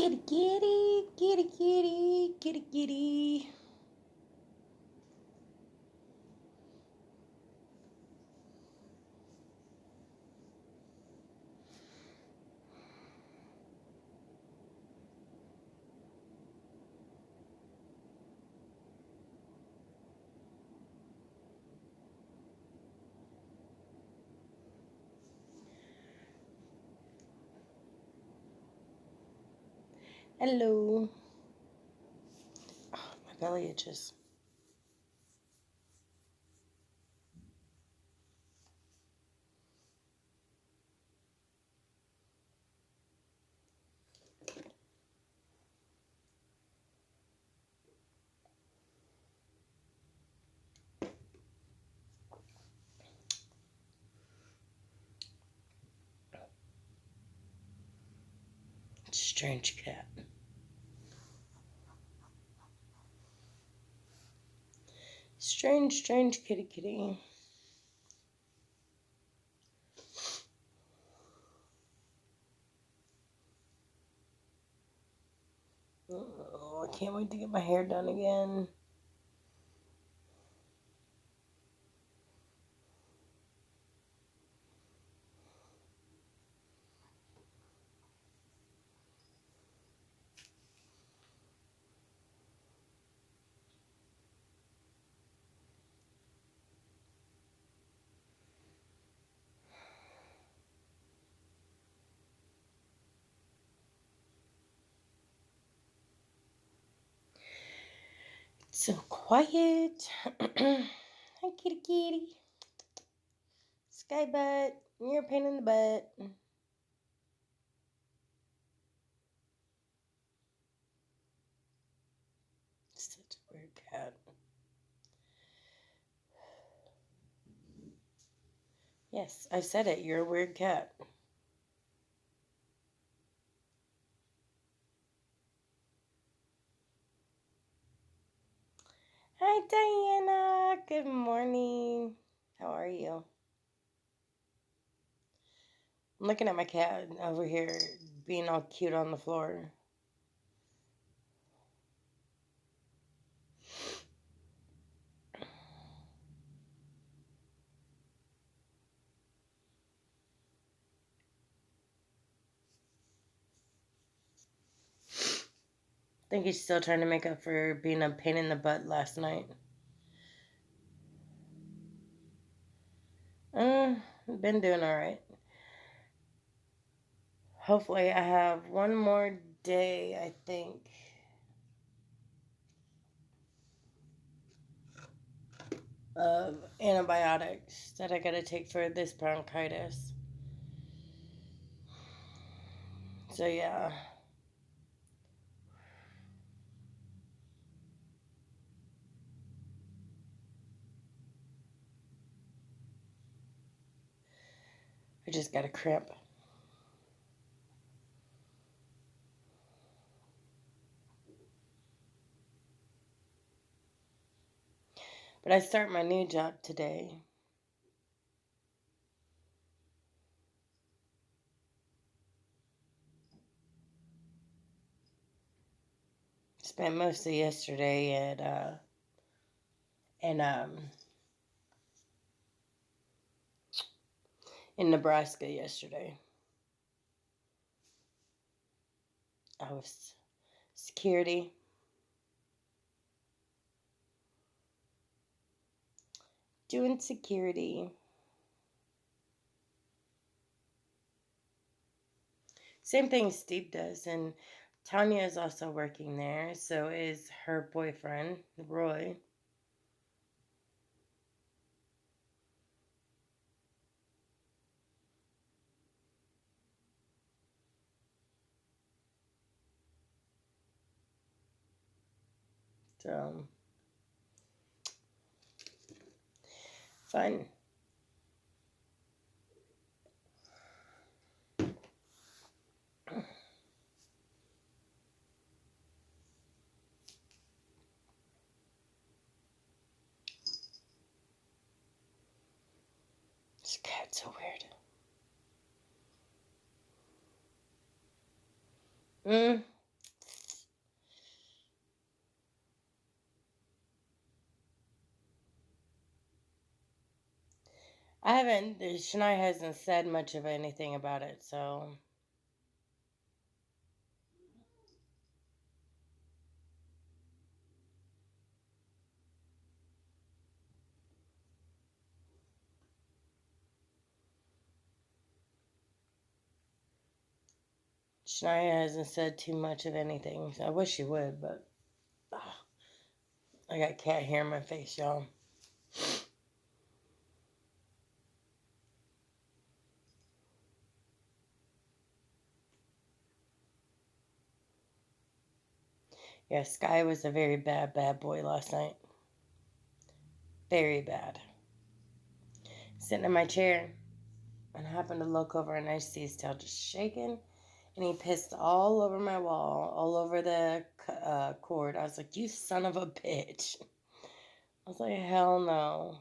Kitty, kitty, kitty, kitty, kitty, kitty. Hello. Oh, my belly itches. Strange cat. Strange kitty, kitty. Oh, I can't wait to get my hair done again. It's so quiet. Hi, kitty, kitty. Sky butt. You're a pain in the butt. Such a weird cat. Yes, I said it. You're a weird cat. Hi, Diana. Good morning. How are you? I'm looking at my cat over here being all cute on the floor. I think he's still trying to make up for being a pain in the butt last night. Been doing all right. Hopefully I have one more day, I think, of antibiotics that I gotta take for this bronchitis. So yeah. I just got a cramp. But I start my new job today. Spent most of yesterday in Nebraska yesterday. I was security. Doing security. Same thing Steve does, and Tanya is also working there, so is her boyfriend, Roy. So, fun. This cat's so weird. I haven't, Shania hasn't said much of anything about it, so. Shania hasn't said too much of anything. I wish she would, but I got cat hair in my face, y'all. Yeah, Sky was a very bad, bad boy last night. Very bad. Sitting in my chair, and I happened to look over, and I see his tail just shaking, and he pissed all over my wall, all over the cord. I was like, you son of a bitch. I was like, hell no.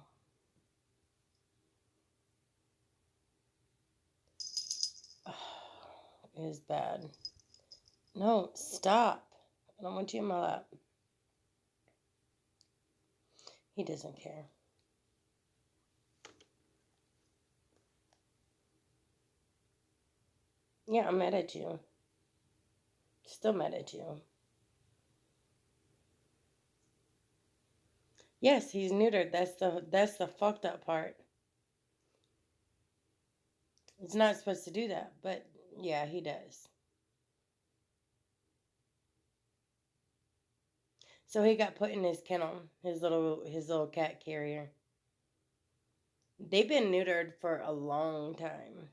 It is bad. No, stop. I don't want you in my lap. He doesn't care. Yeah, I'm mad at you. Still mad at you. Yes, he's neutered. That's the fucked up part. It's not supposed to do that, but yeah, he does. So he got put in his kennel, his little cat carrier. They've been neutered for a long time.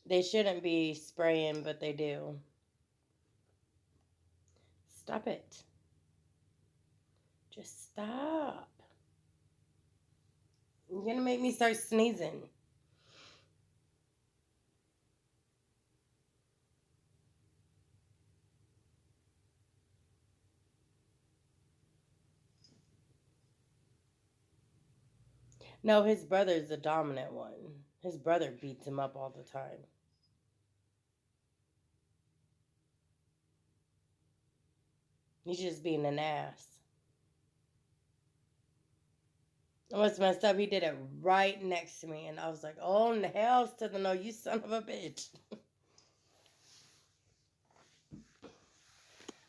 They shouldn't be spraying, but they do. Stop it. Just stop. You're gonna make me start sneezing. No, his brother's the dominant one. His brother beats him up all the time. He's just being an ass. And what's messed up, he did it right next to me, and I was like, oh, hell to the no, you son of a bitch.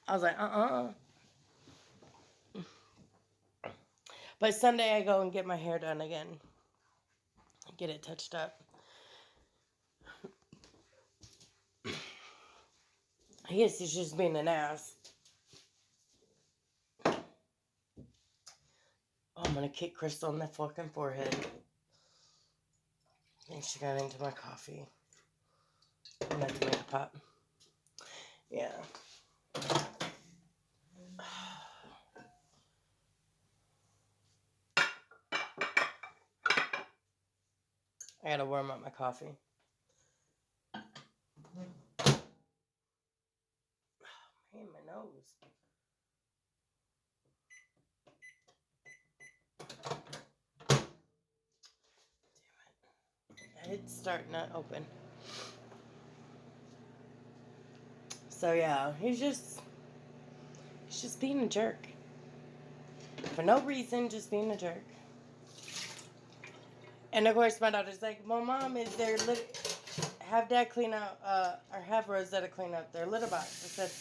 I was like, But Sunday I go and get my hair done again. Get it touched up. Yes, he's just being an ass. Oh, I'm gonna kick Crystal in the fucking forehead. I think she got into my coffee. I'm gonna have to make a pop. Yeah. I gotta warm up my coffee. Man, my nose. It's starting to open. So yeah, he's just being a jerk. For no reason, just being a jerk. And of course my daughter's like, well, Mom, is there have Dad clean out or have Rosetta clean out their litter box. I said,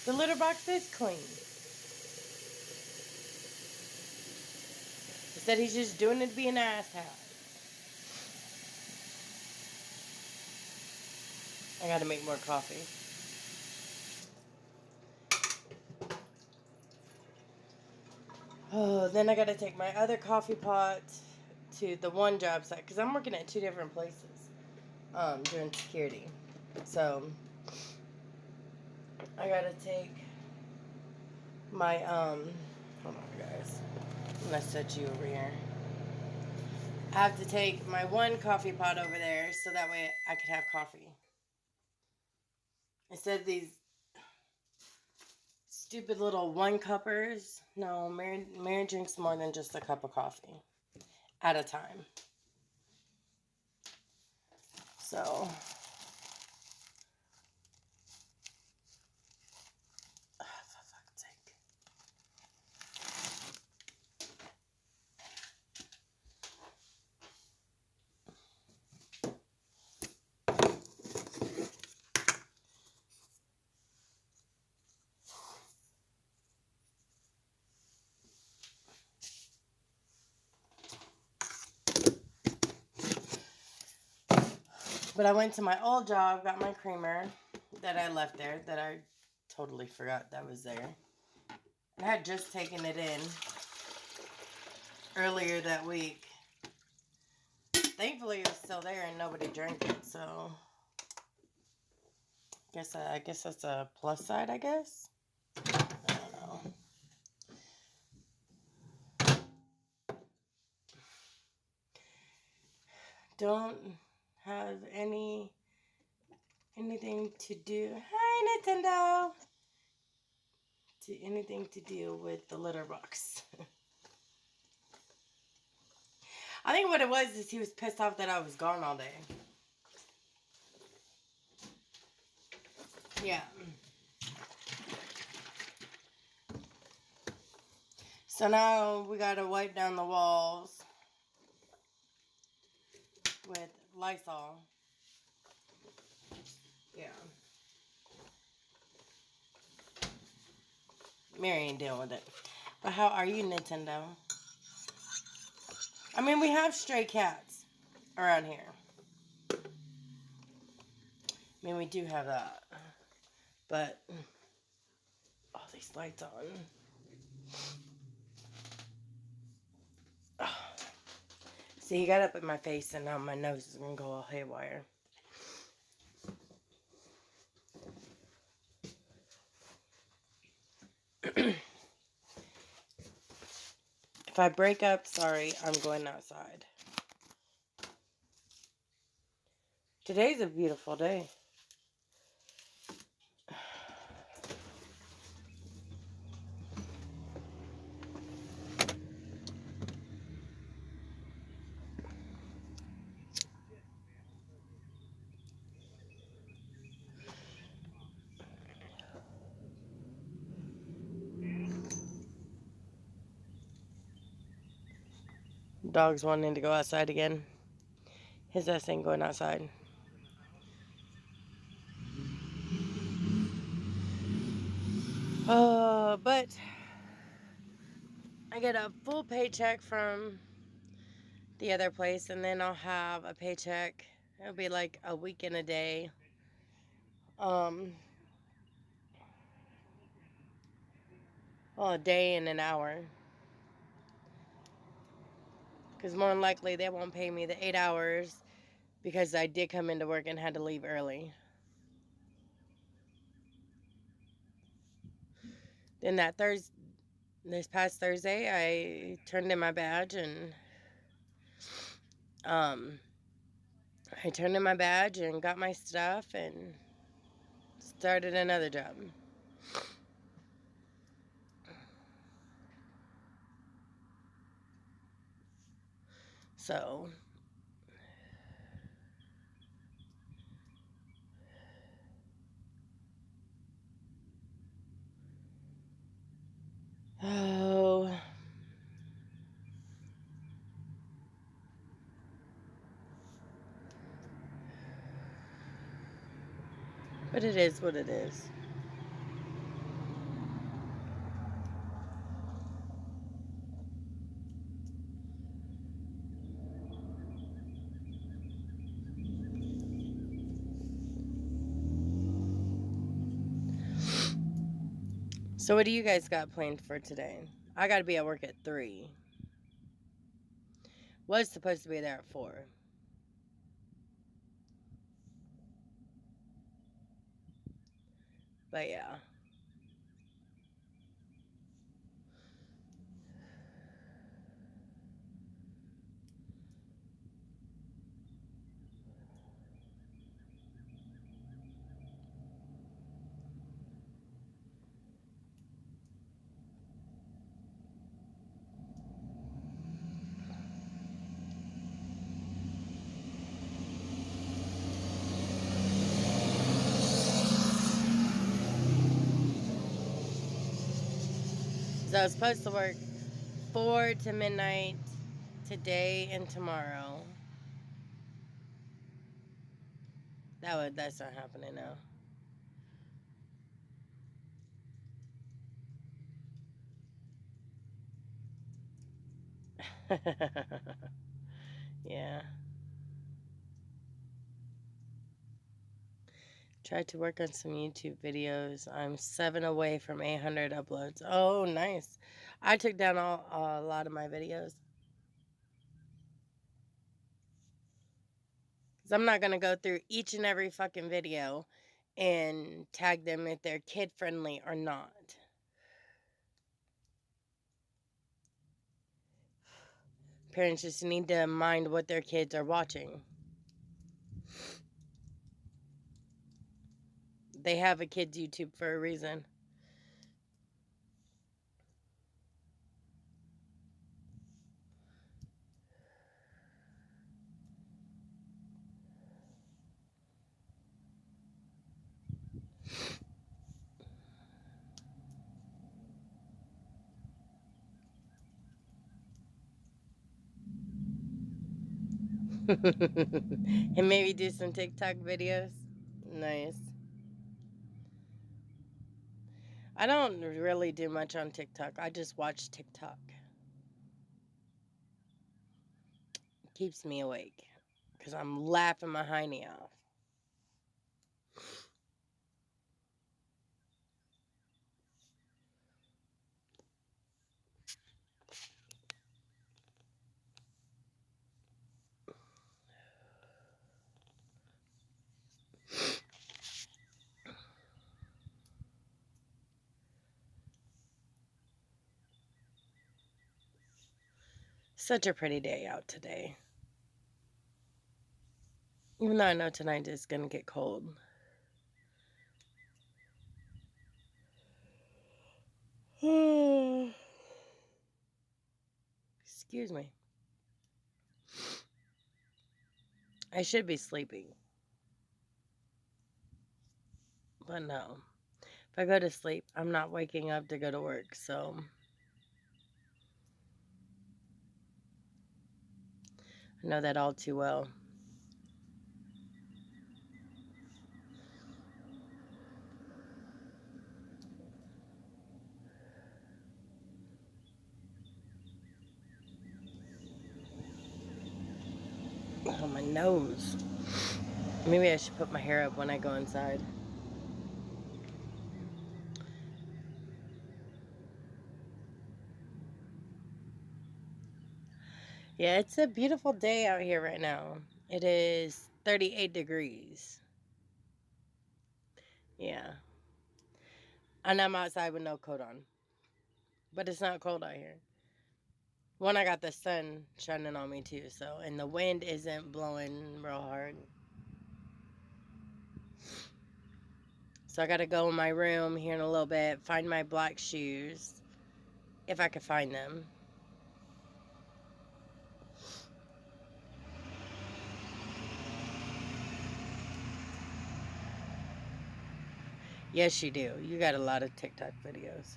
the litter box is clean. I said he's just doing it to be an asshat. I gotta make more coffee. Oh, then I gotta take my other coffee pot to the one job site because I'm working at 2 different places doing security. So I gotta take my hold on guys, I'm gonna set you over here. I have to take my one coffee pot over there so that way I could have coffee. Instead of these stupid little one cuppers. No, Mary drinks more than just a cup of coffee at a time. So, for fuck's sake. But I went to my old job, got my creamer that I left there, that I totally forgot that was there. And I had just taken it in earlier that week. Thankfully, it was still there and nobody drank it, so I guess that's a plus side, I guess. I don't know. Don't have anything to do. Hi, Nintendo. Anything to do with the litter box. I think what it was is he was pissed off that I was gone all day. Yeah. So now we gotta wipe down the walls with Lysol. Yeah. Mary ain't dealing with it. But how are you, Nintendo? I mean, we have stray cats around here. I mean, we do have that. But, all these lights on. Oh. See, he got up in my face and now my nose is going to go all haywire. If I break up, sorry, I'm going outside. Today's a beautiful day. Dog's wanting to go outside again. His ass ain't going outside. But I get a full paycheck from the other place, and then I'll have a paycheck. It'll be like a week and a day. Well, a day and an hour. Because more than likely they won't pay me the 8 hours because I did come into work and had to leave early. Then this past Thursday, I turned in my badge and got my stuff and started another job. So, oh, but it is what it is. So what do you guys got planned for today? I got to be at work at 3. Was supposed to be there at 4. But yeah. So I was supposed to work 4 to midnight today and tomorrow. That's not happening now. Yeah. Tried to work on some YouTube videos. I'm 7 away from 800 uploads. Oh, nice. I took down a lot of my videos. Because I'm not going to go through each and every fucking video and tag them if they're kid friendly or not. Parents just need to mind what their kids are watching. They have a kid's YouTube for a reason. And maybe do some TikTok videos. Nice. I don't really do much on TikTok. I just watch TikTok. It keeps me awake. Because I'm laughing my hiney off. Such a pretty day out today. Even though I know tonight is going to get cold. Excuse me. I should be sleeping. But no. If I go to sleep, I'm not waking up to go to work. So I know that all too well. Oh, my nose. Maybe I should put my hair up when I go inside. Yeah, it's a beautiful day out here right now. It is 38 degrees. Yeah. And I'm outside with no coat on. But it's not cold out here. One, I got the sun shining on me too, so, and the wind isn't blowing real hard. So I gotta go in my room here in a little bit, find my black shoes, if I could find them. Yes, you do. You got a lot of TikTok videos.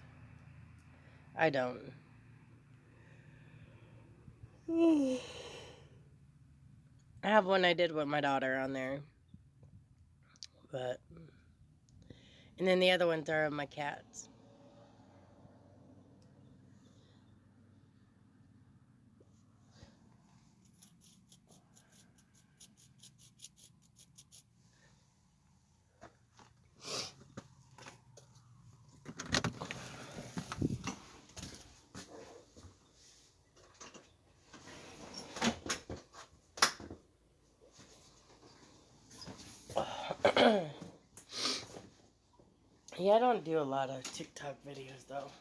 I don't. I have one I did with my daughter on there. But, and then the other ones are of my cats. Yeah, I don't do a lot of TikTok videos though.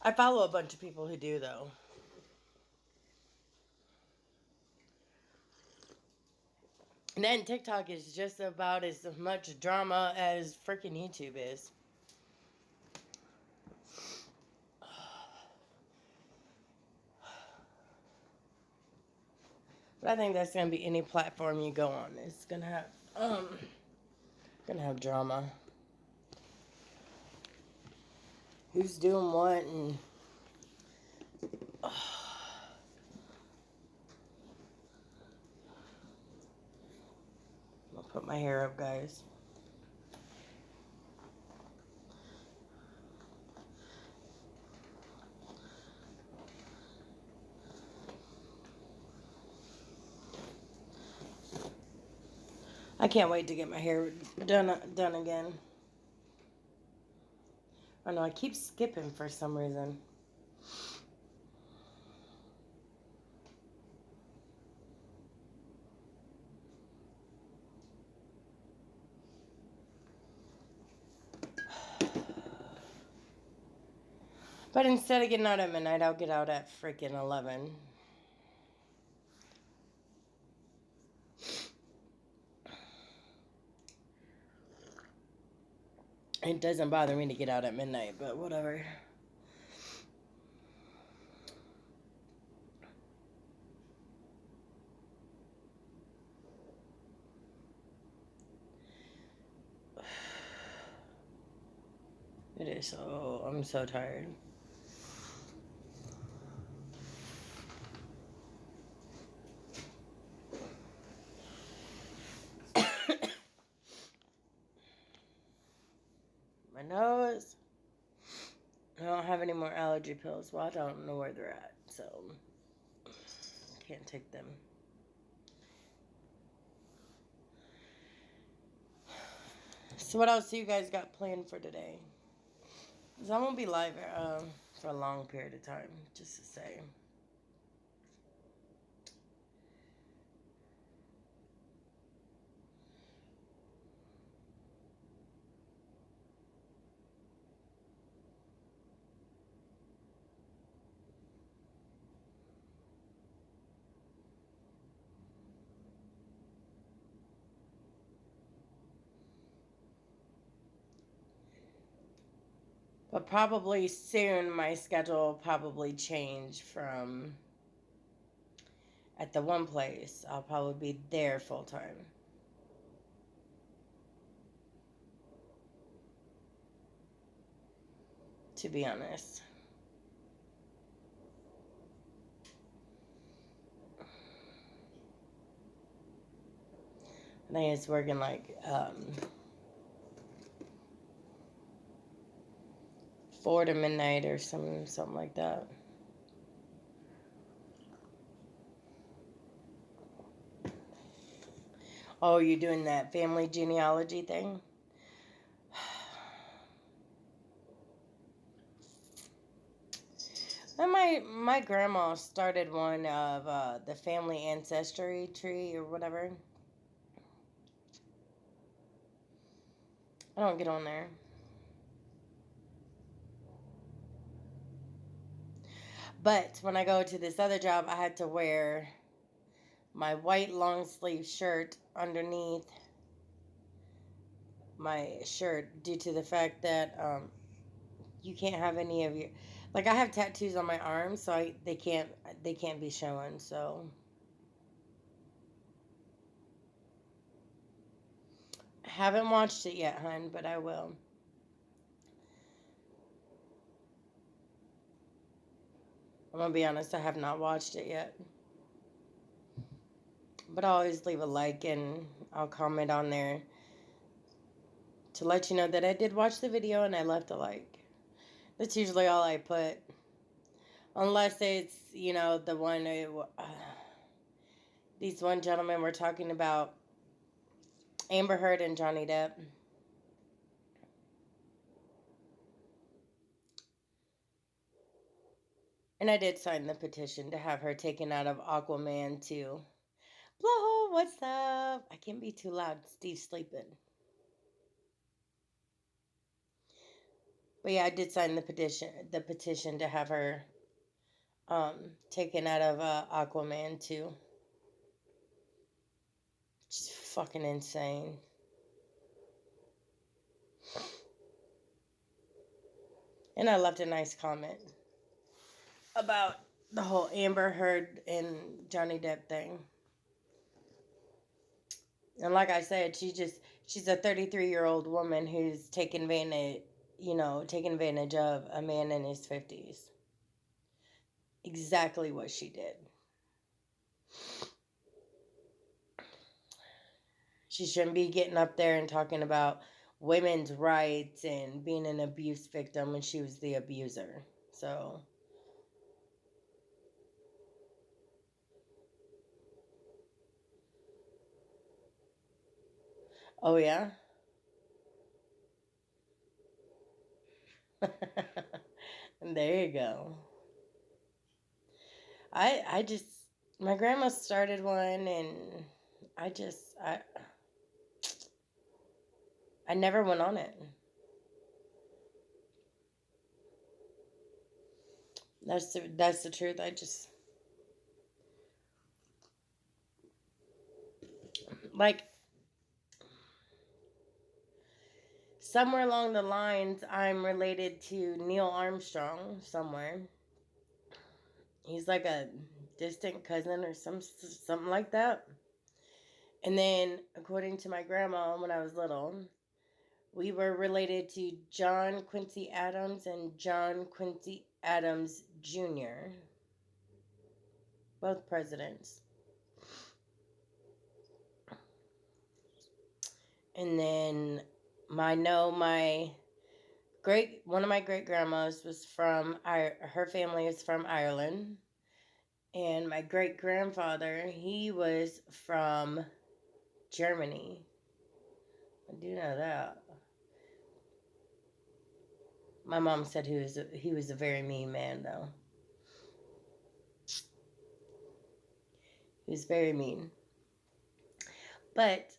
I follow a bunch of people who do though. And then TikTok is just about as much drama as freaking YouTube is. But I think that's gonna be any platform you go on. It's gonna have drama. who's doing what, and I'll put my hair up, guys. I can't wait to get my hair done again. Oh no, I keep skipping for some reason. But instead of getting out at midnight, I'll get out at freaking 11. It doesn't bother me to get out at midnight, but whatever. It is so... I'm so tired. My nose. I don't have any more allergy pills. Well, I don't know where they're at, so I can't take them. So what else do you guys got planned for today? Because I won't be live for a long period of time, just to say. But probably soon my schedule will probably change from at the one place. I'll probably be there full time. To be honest. I think it's working like 4 to midnight or something like that. Oh, you're doing that family genealogy thing? And my grandma started one of the family ancestry tree or whatever. I don't get on there. But when I go to this other job, I had to wear my white long sleeve shirt underneath my shirt due to the fact that you can't have any of your, like, I have tattoos on my arms, so they can't be showing. So I haven't watched it yet, hun, but I will. I'm gonna be honest, I have not watched it yet. But I'll always leave a like and I'll comment on there to let you know that I did watch the video and I left a like. That's usually all I put. Unless it's, you know, the one... these one gentlemen were talking about Amber Heard and Johnny Depp. And I did sign the petition to have her taken out of Aquaman 2. Blow, what's up? I can't be too loud. Steve's sleeping. But yeah, I did sign the petition to have her taken out of Aquaman 2. It's fucking insane. And I left a nice comment about the whole Amber Heard and Johnny Depp thing. And like I said, she's a 33-year-old woman who's taken advantage taking advantage of a man in his 50s. Exactly what she did. She shouldn't be getting up there and talking about women's rights and being an abuse victim when she was the abuser. So, oh yeah? There you go. I just, my grandma started one, and I never went on it. That's the truth. I just, like, somewhere along the lines, I'm related to Neil Armstrong somewhere. He's like a distant cousin or something like that. And then, according to my grandma, when I was little, we were related to John Quincy Adams and John Quincy Adams Jr., both presidents. And then one of my great grandmas was her family is from Ireland, and my great grandfather, he was from Germany. I do know that. My mom said he was a very mean man, though. He was very mean. But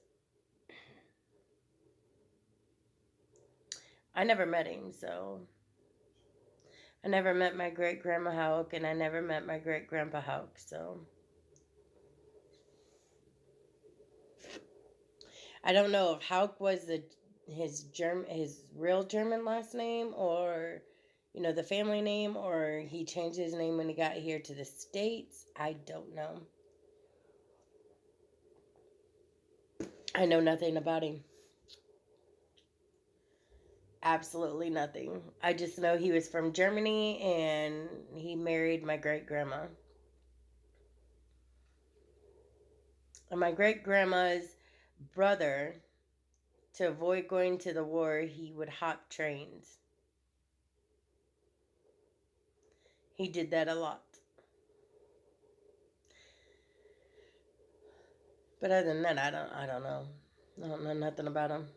I never met him, so I never met my great grandma Hauk, and I never met my great grandpa Hauk, so I don't know if Hauk was his real German last name, or the family name, or he changed his name when he got here to the States. I don't know. I know nothing about him. Absolutely nothing. I just know he was from Germany and he married my great grandma. And my great grandma's brother, to avoid going to the war, he would hop trains. He did that a lot. But other than that, I don't know. I don't know nothing about him.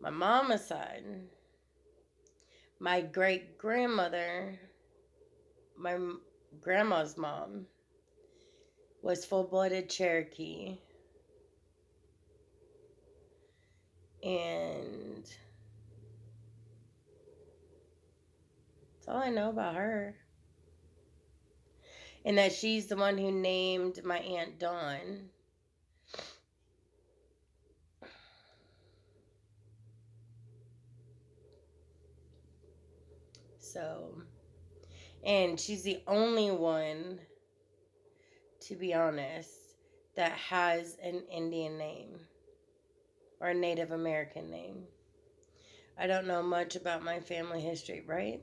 My mama's side, my great grandmother, my grandma's mom, was full blooded Cherokee. And that's all I know about her. And that she's the one who named my Aunt Dawn. So, and she's the only one, to be honest, that has an Indian name or a Native American name. I don't know much about my family history, right?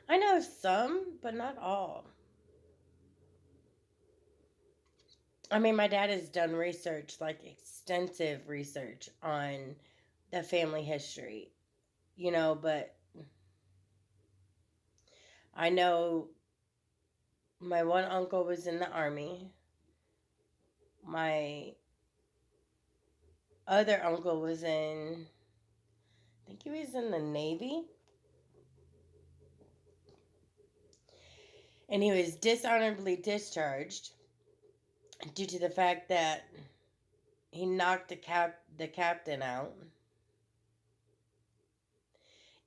I know some, but not all. I mean, my dad has done research, like extensive research on the family history, but I know my one uncle was in the army. My other uncle was I think he was in the Navy. And he was dishonorably discharged due to the fact that he knocked the captain out.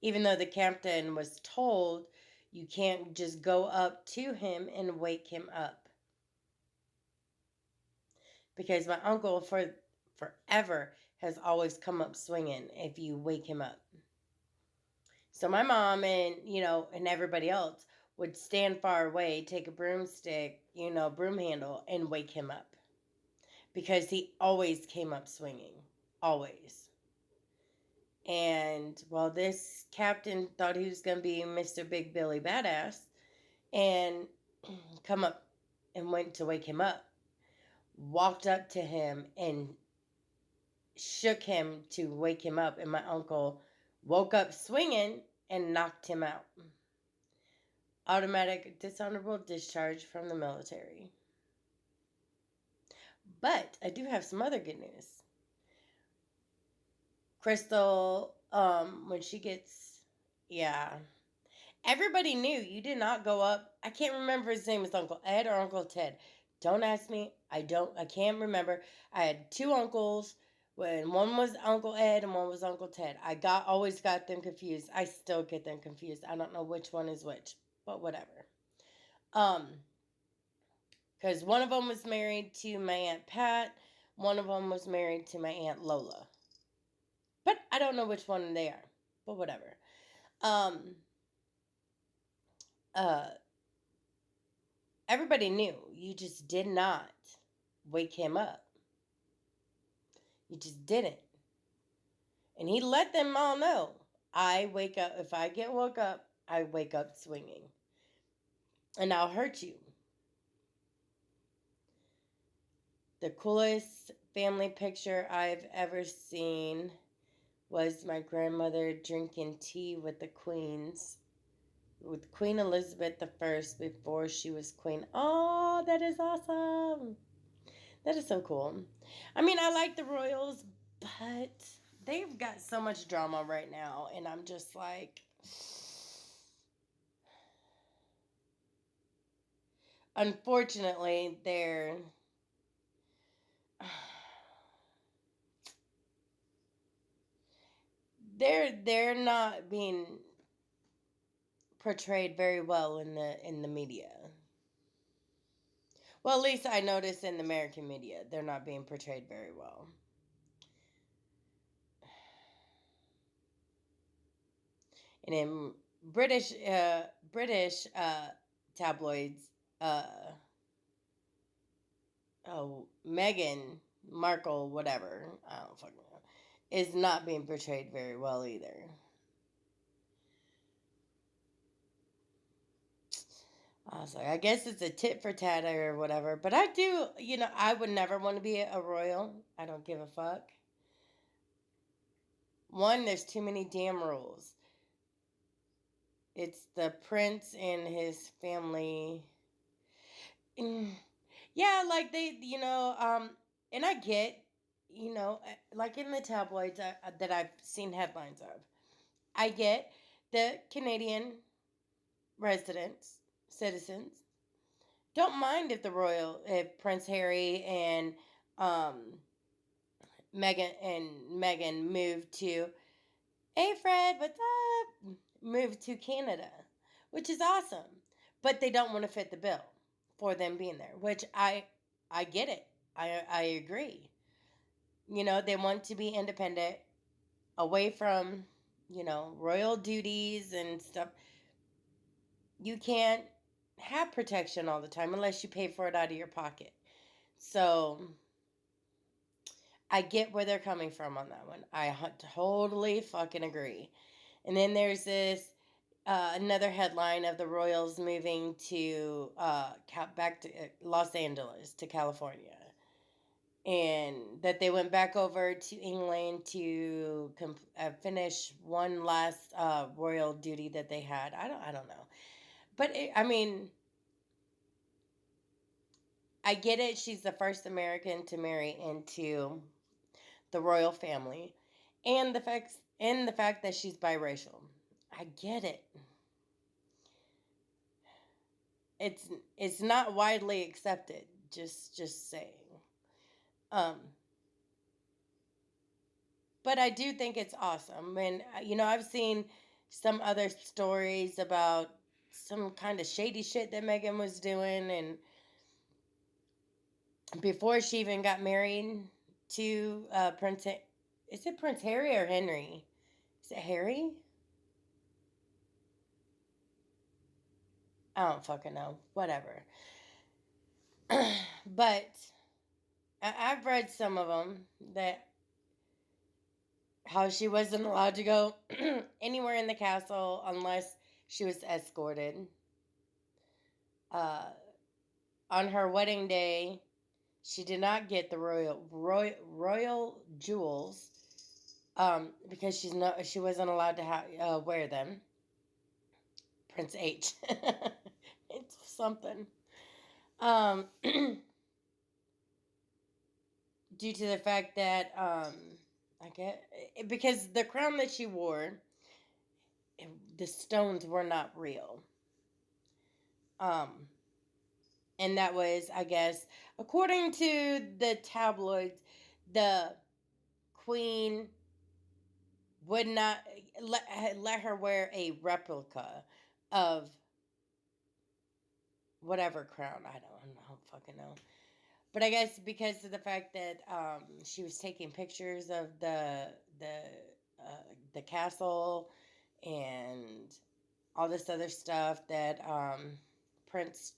Even though the captain was told you can't just go up to him and wake him up. Because my uncle forever has always come up swinging if you wake him up. So my mom and everybody else would stand far away, take a broomstick, broom handle, and wake him up. Because he always came up swinging. Always. And well, this captain thought he was going to be Mr. Big Billy Badass and come up and went to wake him up. Walked up to him and shook him to wake him up. And my uncle woke up swinging and knocked him out. Automatic dishonorable discharge from the military. But I do have some other good news. Crystal, when she gets, yeah. Everybody knew you did not go up. I can't remember his name was Uncle Ed or Uncle Ted. Don't ask me. I can't remember. I had two uncles. When one was Uncle Ed and one was Uncle Ted. Always got them confused. I still get them confused. I don't know which one is which, but whatever. Because one of them was married to my Aunt Pat. One of them was married to my Aunt Lola. But I don't know which one they are. But whatever. Uh, Everybody knew you just did not wake him up. You just didn't. And he let them all know. I wake up, if I get woke up, I wake up swinging. And I'll hurt you. The coolest family picture I've ever seen was my grandmother drinking tea with the queens. With Queen Elizabeth I before she was queen. Oh, that is awesome. That is so cool. I mean, I like the royals, but they've got so much drama right now. And I'm just like, unfortunately, they're not being portrayed very well in the media. Well, at least I notice in the American media, they're not being portrayed very well. And in British tabloids, Meghan Markle, whatever, I don't fucking know, is not being portrayed very well either. I was like, I guess it's a tit for tat or whatever. But I do, I would never want to be a royal. I don't give a fuck. One, there's too many damn rules. It's the prince and his family. Yeah, like and I get, like in the tabloids that I've seen headlines of, I get the Canadian residents, citizens, don't mind if Prince Harry and Meghan moved to, hey Fred, what's up? Moved to Canada, which is awesome, but they don't want to fit the bill for them being there, which I get it. I agree. They want to be independent, away from, royal duties and stuff. You can't have protection all the time unless you pay for it out of your pocket. So I get where they're coming from on that one. I totally fucking agree. And then there's this another headline of the Royals moving to back to Los Angeles to California, and that they went back over to England to finish one last royal duty that they had. I don't know, but I mean, I get it. She's the first American to marry into the royal family, and the fact that she's biracial. I get it. It's not widely accepted. Just saying. Um, but I do think it's awesome, and I've seen some other stories about some kind of shady shit that Megan was doing, and before she even got married to Prince. Is it Prince Harry or Henry? Is it Harry? I don't fucking know. Whatever. But I've read some of them that how she wasn't allowed to go anywhere in the castle unless she was escorted. Uh, on her wedding day, she did not get the royal jewels because she wasn't allowed to wear them. Prince H. It's something. Due to the fact that I get because the crown that she wore, the stones were not real. Um, and that was, I guess, according to the tabloids, the queen would not let her wear a replica of whatever crown. I don't fucking know. But I guess because of the fact that she was taking pictures of the castle and all this other stuff that Prince,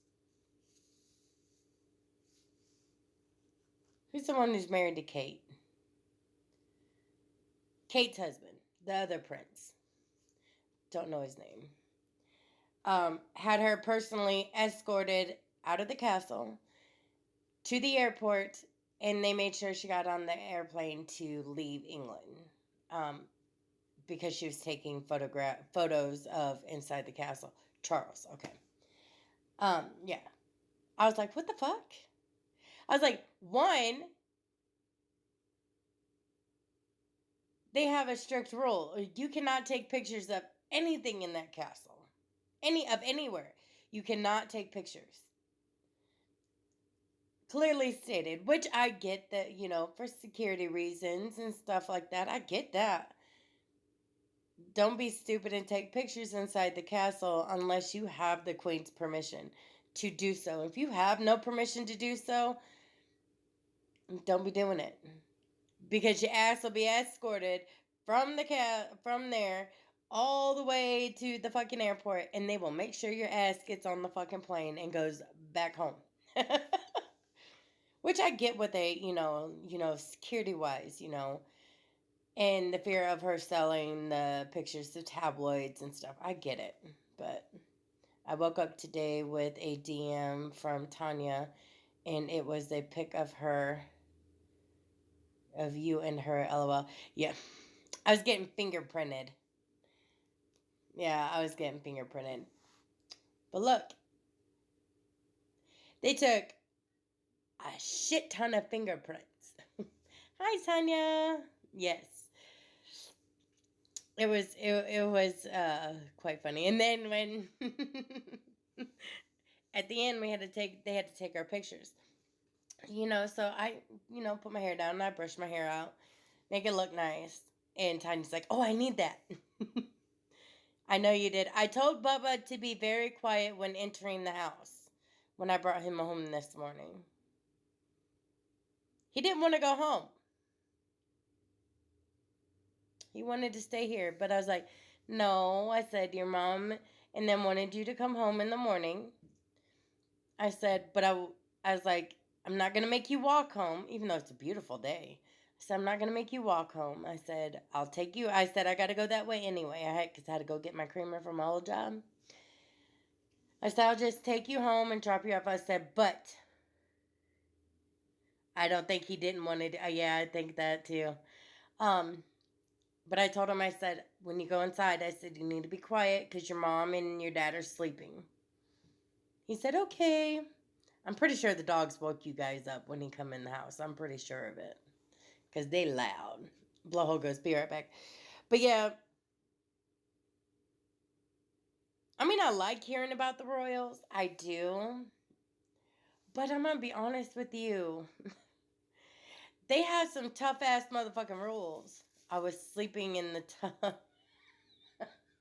who's the one who's married to Kate, Kate's husband, the other prince, don't know his name, had her personally escorted out of the castle to the airport, and they made sure she got on the airplane to leave England. Because she was taking photos of inside the castle. Charles, okay. Yeah. I was like, what the fuck? I was like, one, they have a strict rule. You cannot take pictures of anything in that castle. Anywhere. You cannot take pictures. Clearly stated, which I get that, for security reasons and stuff like that. I get that. Don't be stupid and take pictures inside the castle unless you have the queen's permission to do so. If you have no permission to do so, don't be doing it. Because your ass will be escorted from there all the way to the fucking airport, and they will make sure your ass gets on the fucking plane and goes back home. Which I get what they, security wise, and the fear of her selling the pictures to tabloids and stuff. I get it. But I woke up today with a DM from Tanya, and it was a pic of you and her, lol. Yeah. I was getting fingerprinted. Yeah, I was getting fingerprinted. But look, they took a shit ton of fingerprints. Hi, Tanya. Yes. It was quite funny. And then when at the end they had to take our pictures. So I, put my hair down and I brushed my hair out, make it look nice. And Tanya's like, "Oh, I need that." I know you did. I told Bubba to be very quiet when entering the house when I brought him home this morning. He didn't want to go home. He wanted to stay here, but I was like, "No," I said, "your mom and then wanted you to come home in the morning." I said, but I was like, "I'm not going to make you walk home, even though it's a beautiful day." I said, "I'm not going to make you walk home." I said, "I'll take you." I said, "I got to go that way anyway." Because I had to go get my creamer from my old job. I said, "I'll just take you home and drop you off." I said, "But I don't think he didn't want to." Yeah, I think that too. Um, but I told him, I said, "When you go inside," I said, "you need to be quiet because your mom and your dad are sleeping." He said, "Okay." I'm pretty sure the dogs woke you guys up when he come in the house. I'm pretty sure of it. Because they loud. Blowhole goes, "Be right back." But yeah, I mean, I like hearing about the Royals. I do. But I'm going to be honest with you. They have some tough ass motherfucking rules. I was sleeping in the tub.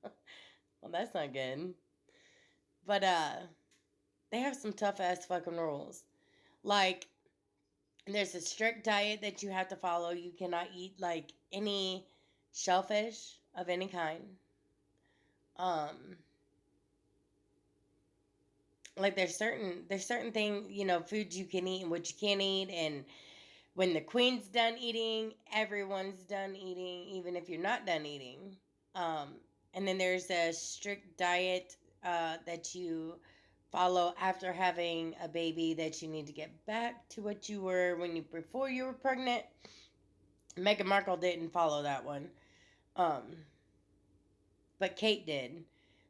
Well, that's not good. But they have some tough ass fucking rules. Like, there's a strict diet that you have to follow. You cannot eat like any shellfish of any kind. Um, like there's certain things, foods you can eat and what you can't eat, and when the queen's done eating, everyone's done eating, even if you're not done eating. And then there's a strict diet that you follow after having a baby that you need to get back to what you were before you were pregnant. Meghan Markle didn't follow that one. But Kate did.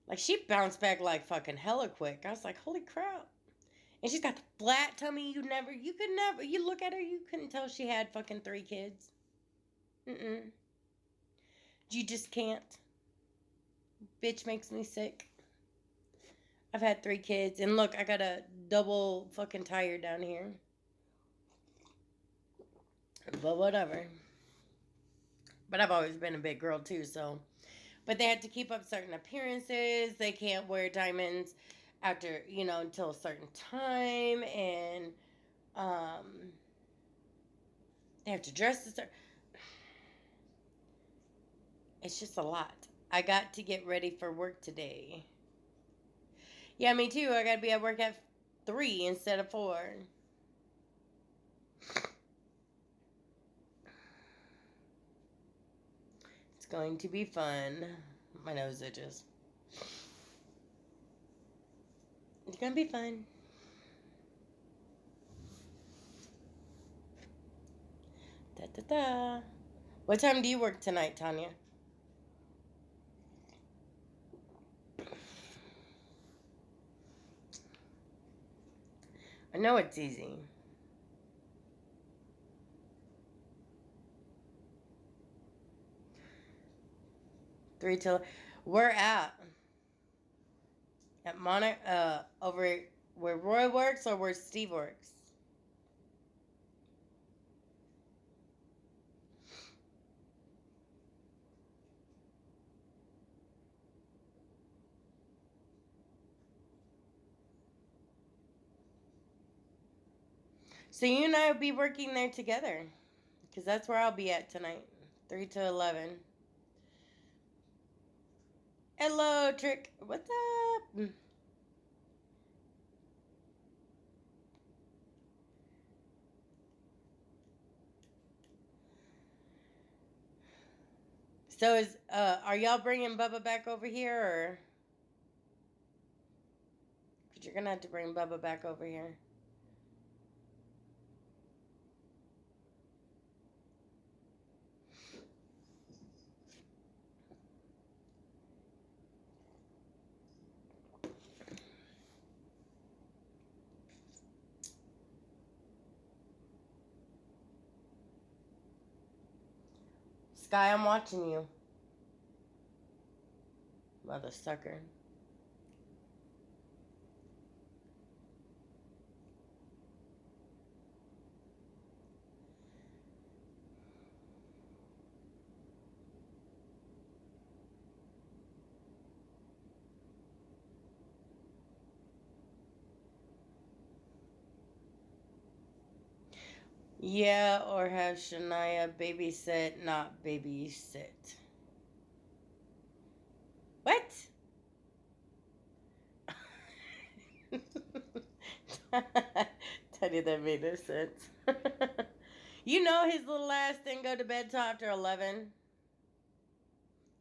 Like, she bounced back like fucking hella quick. I was like, holy crap. And she's got the flat tummy you could never, you look at her, you couldn't tell she had fucking 3 kids. Mm-mm. You just can't. Bitch makes me sick. I've had 3 kids, and look, I got a double fucking tire down here. But whatever. But I've always been a big girl too, so. But they had to keep up certain appearances. They can't wear diamonds after, until a certain time. And they have to dress a certain. It's just a lot. I got to get ready for work today. Yeah, me too. I got to be at work at 3 instead of 4. It's going to be fun. My nose itches. It's going to be fun. Da da da. What time do you work tonight, Tanya? I know it's easy. 3 till. We're at over where Roy works or where Steve works. So you and I will be working there together. Because that's where I'll be at tonight. 3 to 11. Hello, Trick. What's up? So are y'all bringing Bubba back over here, or? Because you're going to have to bring Bubba back over here. Sky, I'm watching you. Mother sucker. Yeah, or have Shania babysit, not babysit. What? Tell you that made no sense. You know his little ass didn't go to bed till after 11.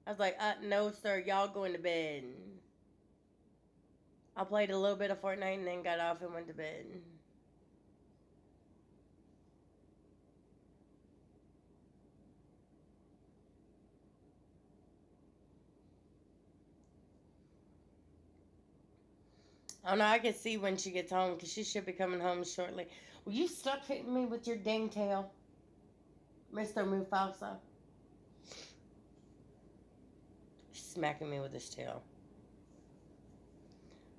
I was like, no, sir, y'all going to bed. I played a little bit of Fortnite and then got off and went to bed. Oh no, I can see when she gets home because she should be coming home shortly. Will you stop hitting me with your dang tail, Mr. Mufasa? Smacking me with his tail.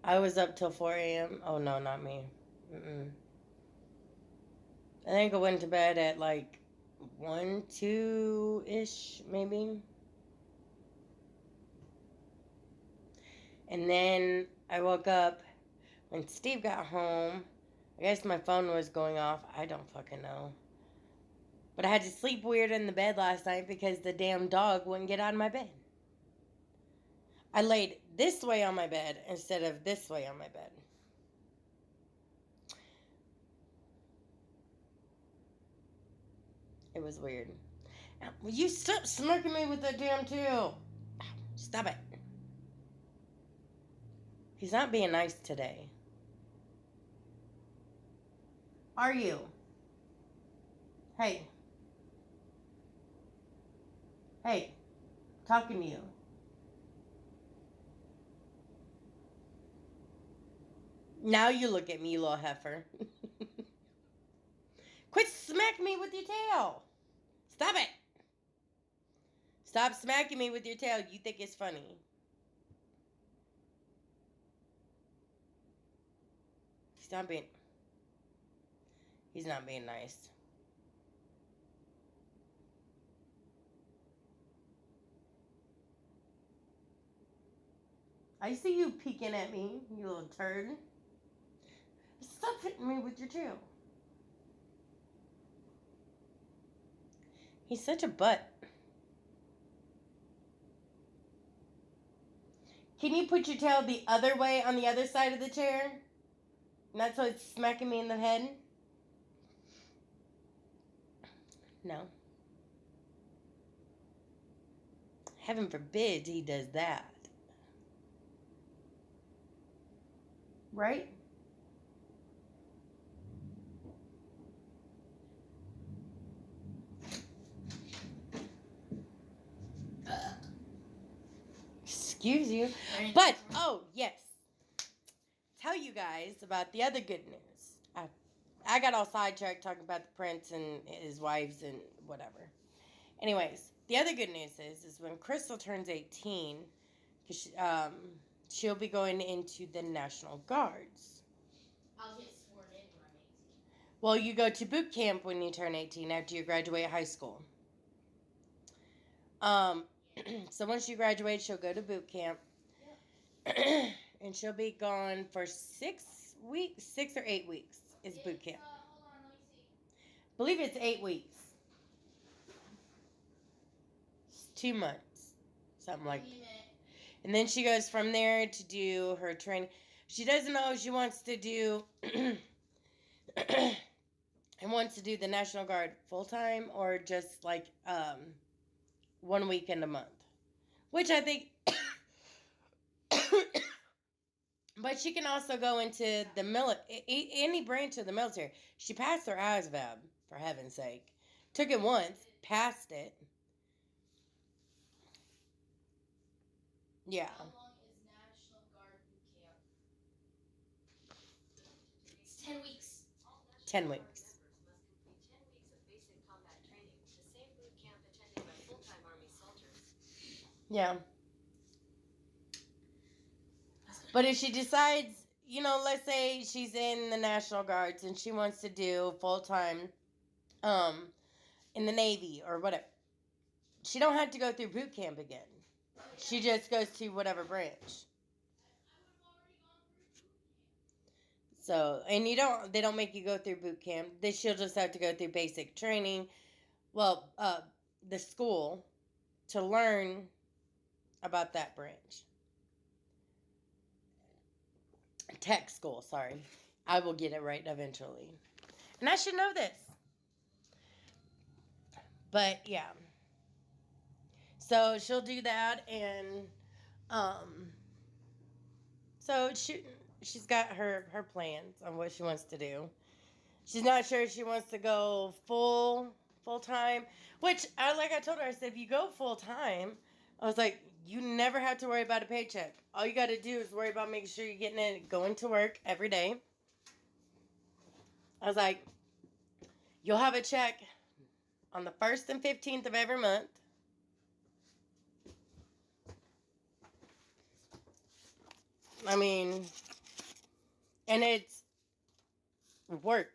I was up till 4 a.m. Oh no, not me. Mm-mm. I think I went to bed at like 1, 2-ish, maybe. And then I woke up when Steve got home. I guess my phone was going off. I don't fucking know. But I had to sleep weird in the bed last night because the damn dog wouldn't get out of my bed. I laid this way on my bed instead of this way on my bed. was weird. Will you stop smirking me with that damn tail? Stop it. He's not being nice today. Are you? Hey. Hey. Talking to you. Now you look at me, you little heifer. Quit smacking me with your tail. Stop it. Stop smacking me with your tail. You think it's funny. He's not being nice. I see you peeking at me, you little turd. Stop hitting me with your tail. He's such a butt. Can you put your tail the other way on the other side of the chair? And that's why it's smacking me in the head? No. Heaven forbid he does that. Right? Excuse you. But, oh, yes. Tell you guys about the other good news. I got all sidetracked talking about the prince and his wives and whatever. Anyways, the other good news is when Crystal turns 18, she'll be going into the National Guards. I'll get sworn in when I'm 18. Well, you go to boot camp when you turn 18 after you graduate high school. So once you graduate, she'll go to boot camp. Yep. And she'll be gone for 6 weeks, 6 or 8 weeks is boot camp. Hold on, let me see. I believe it's 8 weeks. It's 2 months. Something like that. And then she goes from there to do her training. She doesn't know if she wants to do and wants to do the National Guard full time or just like 1 weekend a month. Which I think but she can also go into the any branch of the military. She passed her ASVAB, for heaven's sake. Took it once, passed it. Yeah. How long is National Guard boot camp? It's 10 weeks. 10 weeks. Must complete 10 weeks of basic combat training, the same boot camp attended by full-time Army soldiers. Yeah. But if she decides, let's say she's in the National Guards and she wants to do full-time in the Navy or whatever, she don't have to go through boot camp again. She just goes to whatever branch. So, and they don't make you go through boot camp. She'll just have to go through basic training. Well, the school to learn about that branch. Tech school, sorry. I will get it right eventually. And I should know this. But, yeah. So, she'll do that, and, so she's got her plans on what she wants to do. She's not sure if she wants to go full time, which, like I told her, I said, if you go full time, I was like, you never have to worry about a paycheck. All you got to do is worry about making sure you're getting it, going to work every day. I was like, you'll have a check on the 1st and 15th of every month. I mean, and it's work.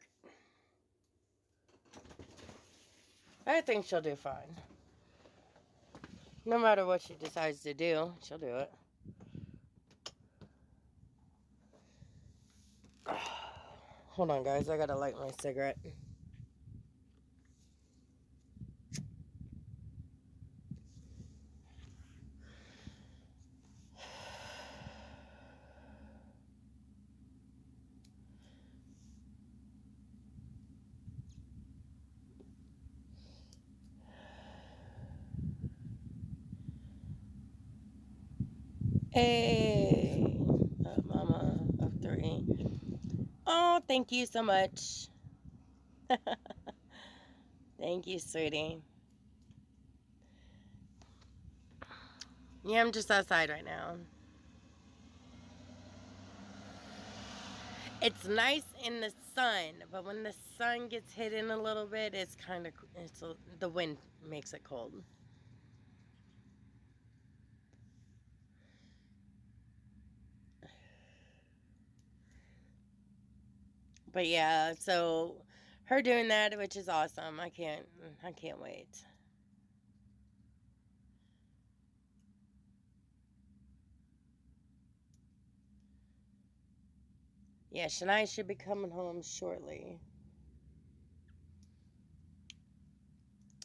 I think she'll do fine. No matter what she decides to do, she'll do it. Hold on, guys. I gotta light my cigarette. Hey, mama of 3. Oh, thank you so much. Thank you, sweetie. Yeah, I'm just outside right now. It's nice in the sun, but when the sun gets hidden a little bit, it's kind of the wind makes it cold. But yeah, so her doing that, which is awesome. I can't wait. Yeah, Shania should be coming home shortly.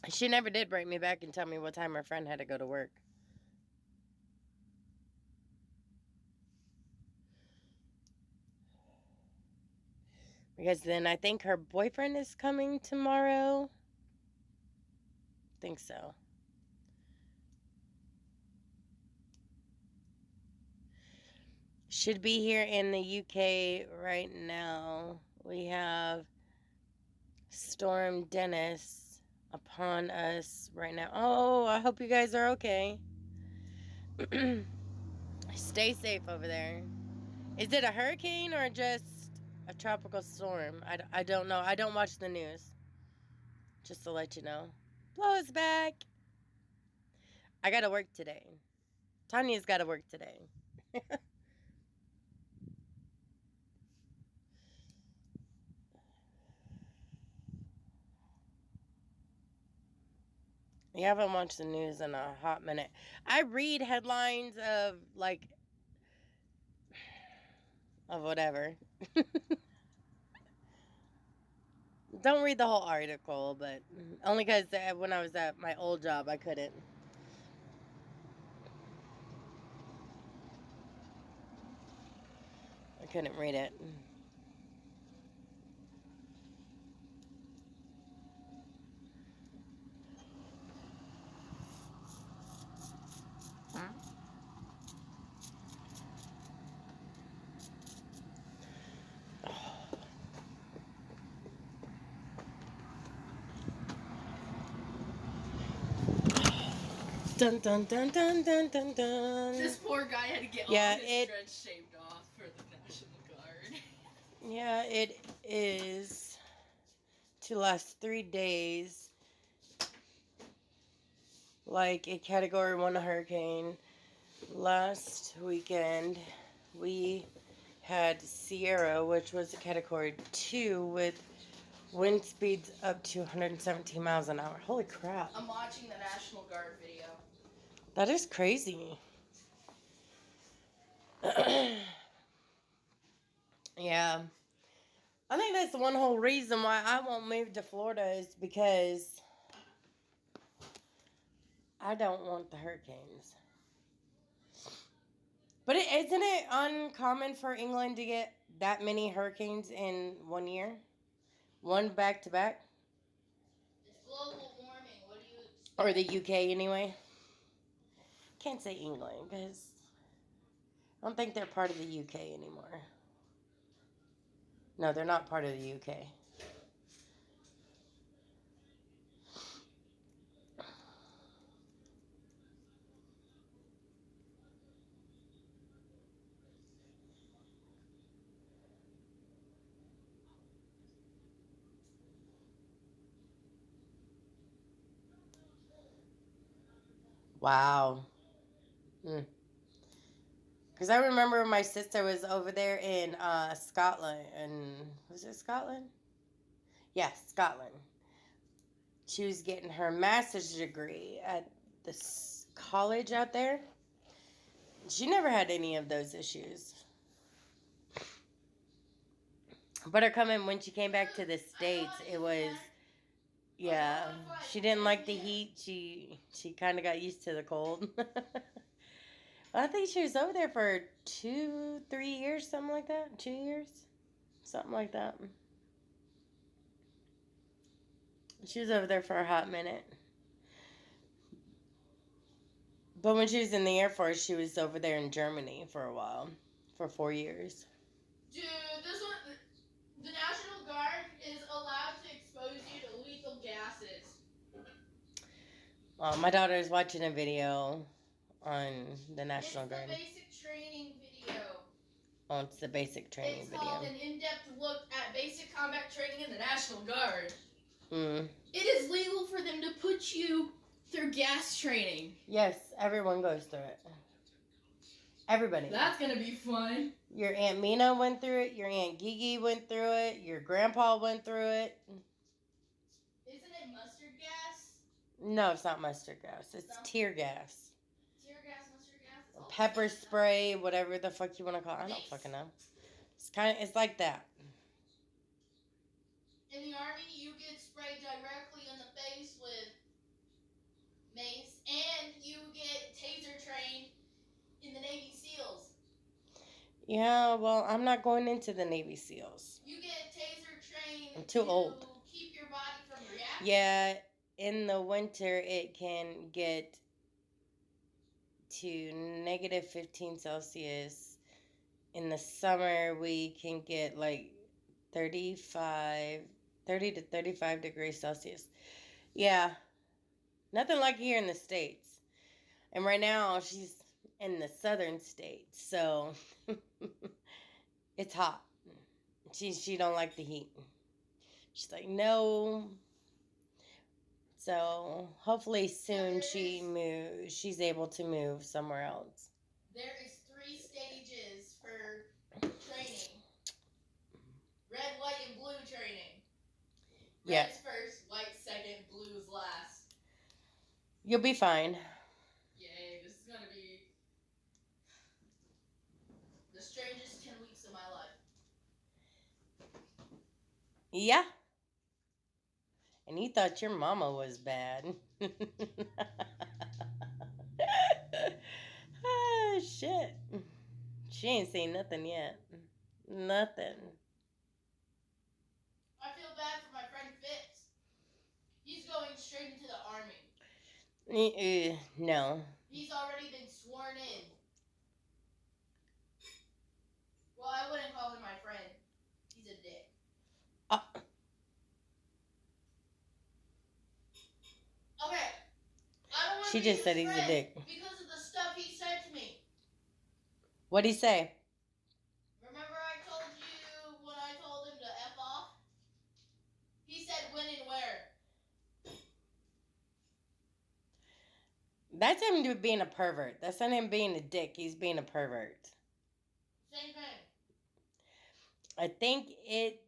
She never did bring me back and tell me what time her friend had to go to work. Because then I think her boyfriend is coming tomorrow. Think so. Should be here in the UK right now. We have Storm Dennis upon us right now. Oh, I hope you guys are okay. Stay safe over there. Is it a hurricane or just a tropical storm? I don't know. I don't watch the news. Just to let you know. Blows back. I gotta work today. Tanya's gotta work today. You haven't watched the news in a hot minute. I read headlines of of whatever. Don't read the whole article, but only because when I was at my old job, I couldn't. I couldn't read it. Dun dun dun dun dun dun dun. This poor guy had to get Yeah, all his dreads shaved off for the National Guard. Yeah, it is to last 3 days. Like a Category 1 hurricane. Last weekend, we had Sierra, which was a Category 2 with wind speeds up to 117 miles an hour. Holy crap. I'm watching the National Guard video. That is crazy. Yeah. I think that's the one whole reason why I won't move to Florida is because I don't want the hurricanes. But isn't it uncommon for England to get that many hurricanes in 1 year? One back to back? It's global warming. What do you expect? Or the UK anyway? Can't say England because I don't think they're part of the UK anymore. No, they're not part of the UK. Wow. Because I remember my sister was over there in Scotland. And was it Scotland? Yeah, Scotland. She was getting her master's degree at this college out there. She never had any of those issues. But her coming when she came back to the States, it was yeah. She didn't like the heat. She kind of got used to the cold. I think she was over there for 2, 3 years, something like that. 2 years, something like that. She was over there for a hot minute. But when she was in the Air Force, she was over there in Germany for a while, for 4 years. Dude, this one, the National Guard is allowed to expose you to lethal gases. My daughter is watching a video on the National It's Guard. the basic training video. Oh, it's the basic training It's video. called an in-depth look at basic combat training in the National Guard. Mm. It is legal for them to put you through gas training. Yes, everyone goes through it. Everybody. That's gonna be fun. Your Aunt Mina went through it. Your Aunt Gigi went through it. Your grandpa went through it. Isn't it mustard gas? No, it's not mustard gas. It's No. tear gas. Tear gas, mustard gas. It's all Pepper the same stuff. spray, whatever the fuck you want to call it. I don't Mace. fucking know. It's like that. In the Army, you get sprayed directly in the face with mace, and you get taser trained in the Navy SEALs. Yeah, well, I'm not going into the Navy SEALs. You get taser trained I'm too old. to keep your body from reacting. Yeah, in the winter it can get to negative 15 Celsius. In the summer we can get like 30 to 35 degrees Celsius. Yeah, nothing like here in the States. And right now she's in the southern states, so it's hot. She don't like the heat. She's like, no. So hopefully soon she's able to move somewhere else. There is 3 stages for training. Red, white, and blue training. Yeah. Red's first, white's second, blue's last. You'll be fine. Yay, this is gonna be the strangest 10 weeks of my life. Yeah. And you thought your mama was bad. Ah, shit. She ain't seen nothing yet. Nothing. I feel bad for my friend Fitz. He's going straight into the Army. No. He's already been sworn in. Well, I wouldn't call him my friend. He's a dick. Okay. I don't want She to be just said his he's a friend dick. because of the stuff he said to me. What'd he say? Remember I told you when I told him to F off? He said when and where. That's him being a pervert. That's not him being a dick. He's being a pervert. Same thing. I think it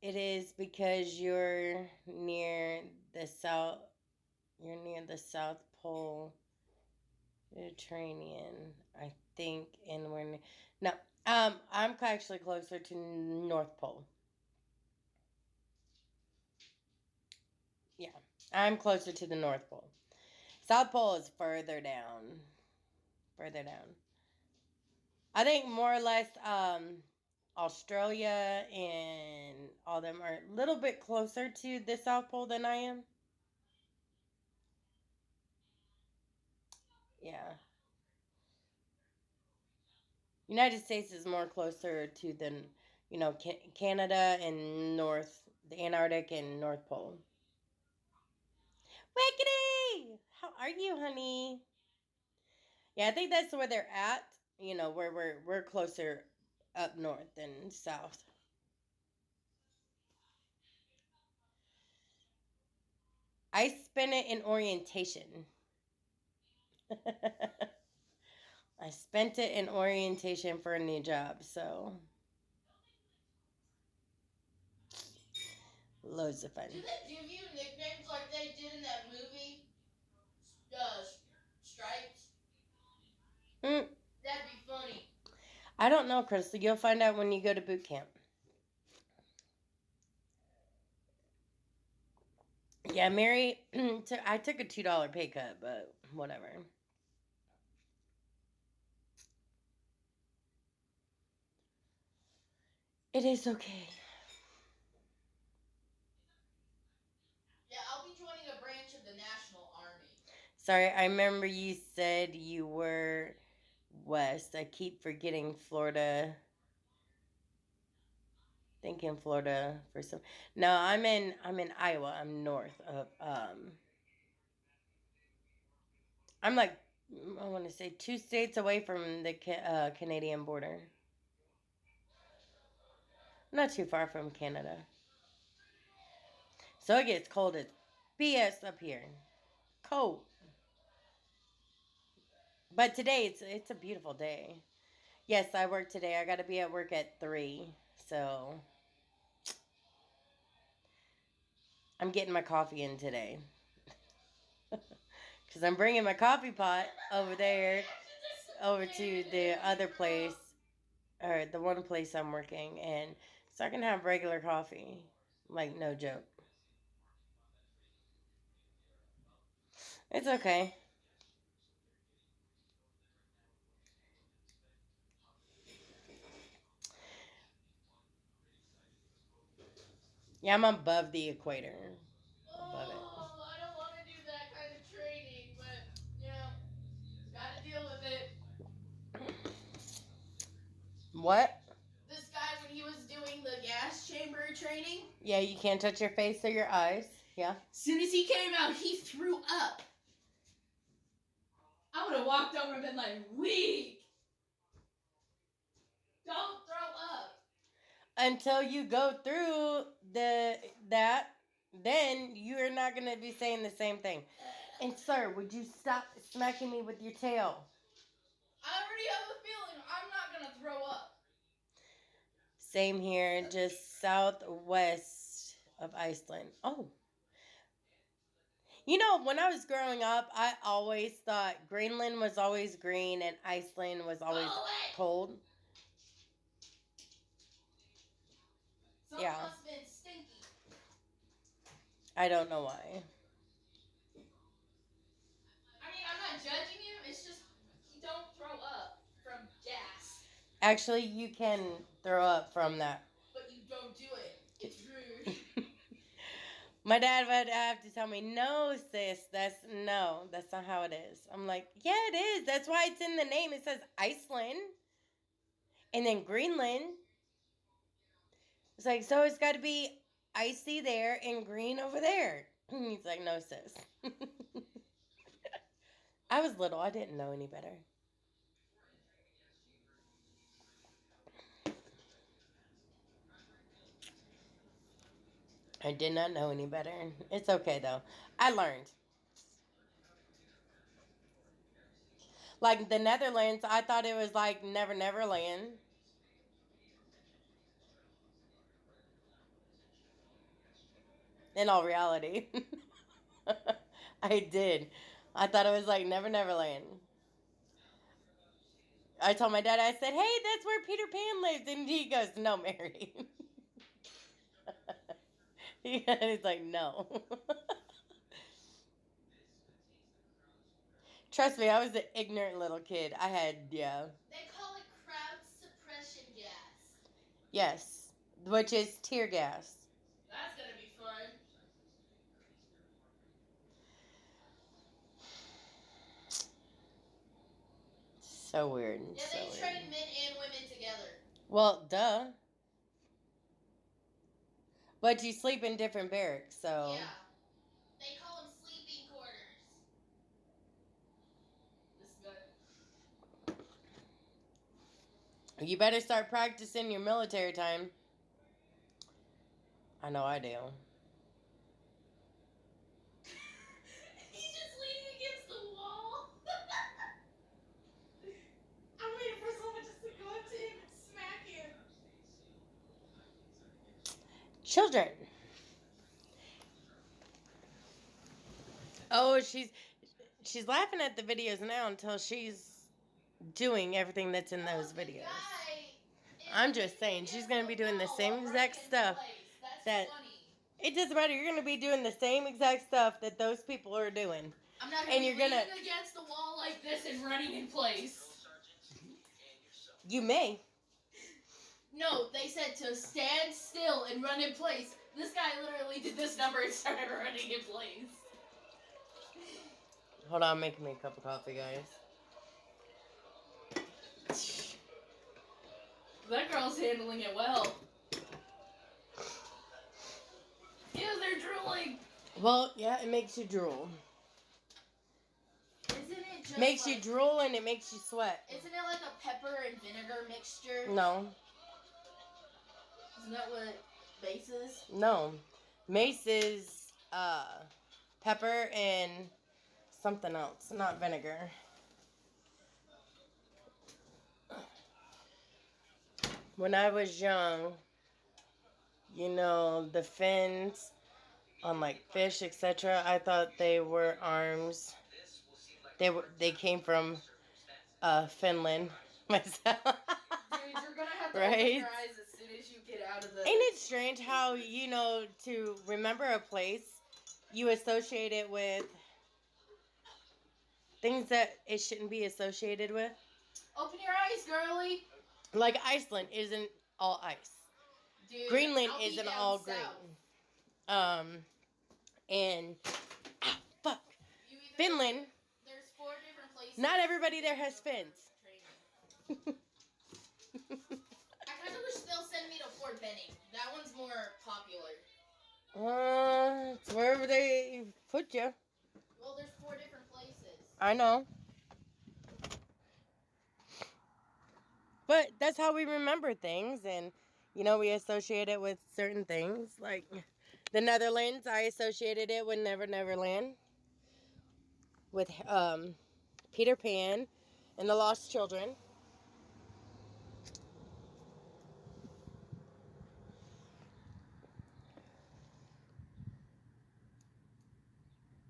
is because you're near the south. You're near the South Pole, Mediterranean. I think, and we're no. I'm actually closer to North Pole. Yeah, I'm closer to the North Pole. South Pole is further down. Further down. I think more or less Australia and all them are a little bit closer to the South Pole than I am. Yeah. United States is more closer to the, Canada and the Antarctic and North Pole. Wickedy! How are you, honey? Yeah, I think that's where they're at. Where we're closer up north than south. I spent it in orientation. I spent it in orientation for a new job, so loads of fun. Do they give you nicknames like they did in that movie? Stripes? Mm, That'd be funny. I don't know, Crystal. You'll find out when you go to boot camp. Yeah, Mary, I took a $2 pay cut, but whatever. It is okay. Yeah, I'll be joining a branch of the National Army. Sorry, I remember you said you were west. I keep forgetting Florida. Thinking Florida for some. No, I'm in Iowa. I'm north of I'm like I want to say 2 states away from the Canadian border. Not too far from Canada. So it gets cold as BS up here. Cold. But today it's a beautiful day. Yes, I work today. I got to be at work at 3. So I'm getting my coffee in today. Cuz I'm bringing my coffee pot over there over to the other place or the one place I'm working and so I can have regular coffee. Like no joke. It's okay. Yeah, I'm above the equator. Above it. Oh, I don't want to do that kind of training, but gotta deal with it. What? This guy, when he was doing the gas chamber training, Yeah, you can't touch your face or your eyes. Yeah. as soon as he came out, he threw up. I would have walked over and been like, weak. Don't throw up. Until you go through that, then you're not gonna be saying the same thing. And sir, would you stop smacking me with your tail? I already have a feeling I'm not gonna throw up. Same here, just southwest of Iceland. Oh. You know, when I was growing up, I always thought Greenland was always green and Iceland was always cold. Something Yeah. must have been stinky. I don't know why. I mean, I'm not judging you. It's just you don't throw up from gas. Actually, you can throw up from that. But you don't do it. It's rude. My dad would have to tell me, no, sis, that's not how it is. I'm like, yeah, it is. That's why it's in the name. It says Iceland and then Greenland. It's like, so it's got to be icy there and green over there. He's like, no, sis. I was little. I didn't know any better. I did not know any better. It's okay, though. I learned. Like the Netherlands, I thought it was like Never Never Land. In all reality. I did. I thought it was like Never Never Land. I told my dad, I said, hey, that's where Peter Pan lives. And he goes, no, Mary. He's like, no. Trust me, I was an ignorant little kid. I had, yeah. They call it crowd suppression gas. Yes. Which is tear gas. That's gonna be fun. So weird. Yeah, so they weird. train men and women together. Well, duh. But you sleep in different barracks, so. Yeah. They call them sleeping quarters. This guy. You better start practicing your military time. I know I do. He's just leaning against the wall. I'm waiting for someone just to go up to him and smack him. Children. Oh, she's laughing at the videos now until she's doing everything that's in those videos. I'm just saying she's gonna be doing the same exact stuff. That's funny. It doesn't matter. You're gonna be doing the same exact stuff that those people are doing. I'm not gonna be leaning against the wall like this and running in place. You may. No, they said to stand still and run in place. This guy literally did this number and started running in place. Hold on, make me a cup of coffee, guys. That girl's handling it well. Ew, they're drooling. Well, yeah, it makes you drool. Isn't it just Makes like, you drool and it makes you sweat. Isn't it like a pepper and vinegar mixture? No. Isn't that what mace is? No. Mace is pepper and something else, not vinegar. When I was young, you know, the fins on like fish, etc., I thought they were arms. They came from Finland myself. Dude, you're gonna have to Right? open your eyes as soon as you get out of the... Ain't it strange how, you know, to remember a place, you associate it with things that it shouldn't be associated with? Open your eyes, girly. Like Iceland isn't all ice. Dude, Greenland I'll be isn't down all south. green. And fuck. Finland. There's 4 different places. Not everybody there has fins. I kind of wish they'll send me to Fort Benning. That one's more popular. It's wherever they put you. Well, there's 4 different places. I know. But that's how we remember things, and you know, we associate it with certain things. Like the Netherlands, I associated it with Never Neverland, with Peter Pan and the Lost Children.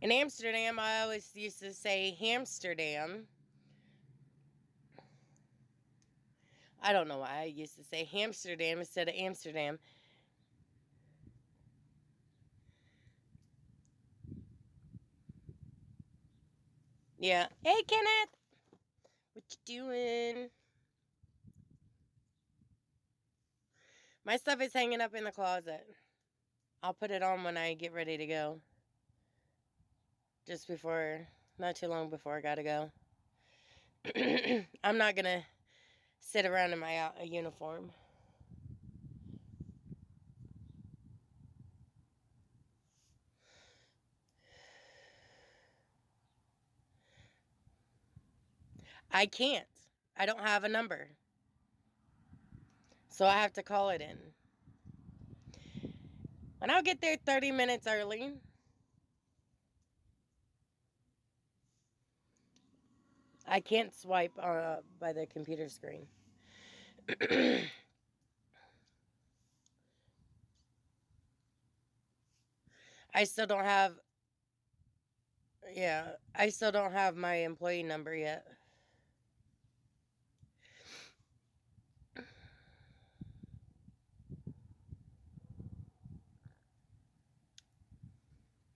In Amsterdam, I always used to say Hamsterdam. I don't know why I used to say Hamsterdam instead of Amsterdam. Yeah. Hey, Kenneth. What you doing? My stuff is hanging up in the closet. I'll put it on when I get ready to go. Just before, not too long before I gotta go. I'm not gonna sit around in my uniform. I can't. I don't have a number. So I have to call it in. And I'll get there 30 minutes early. I can't swipe by the computer screen. I still don't have, I still don't have my employee number yet.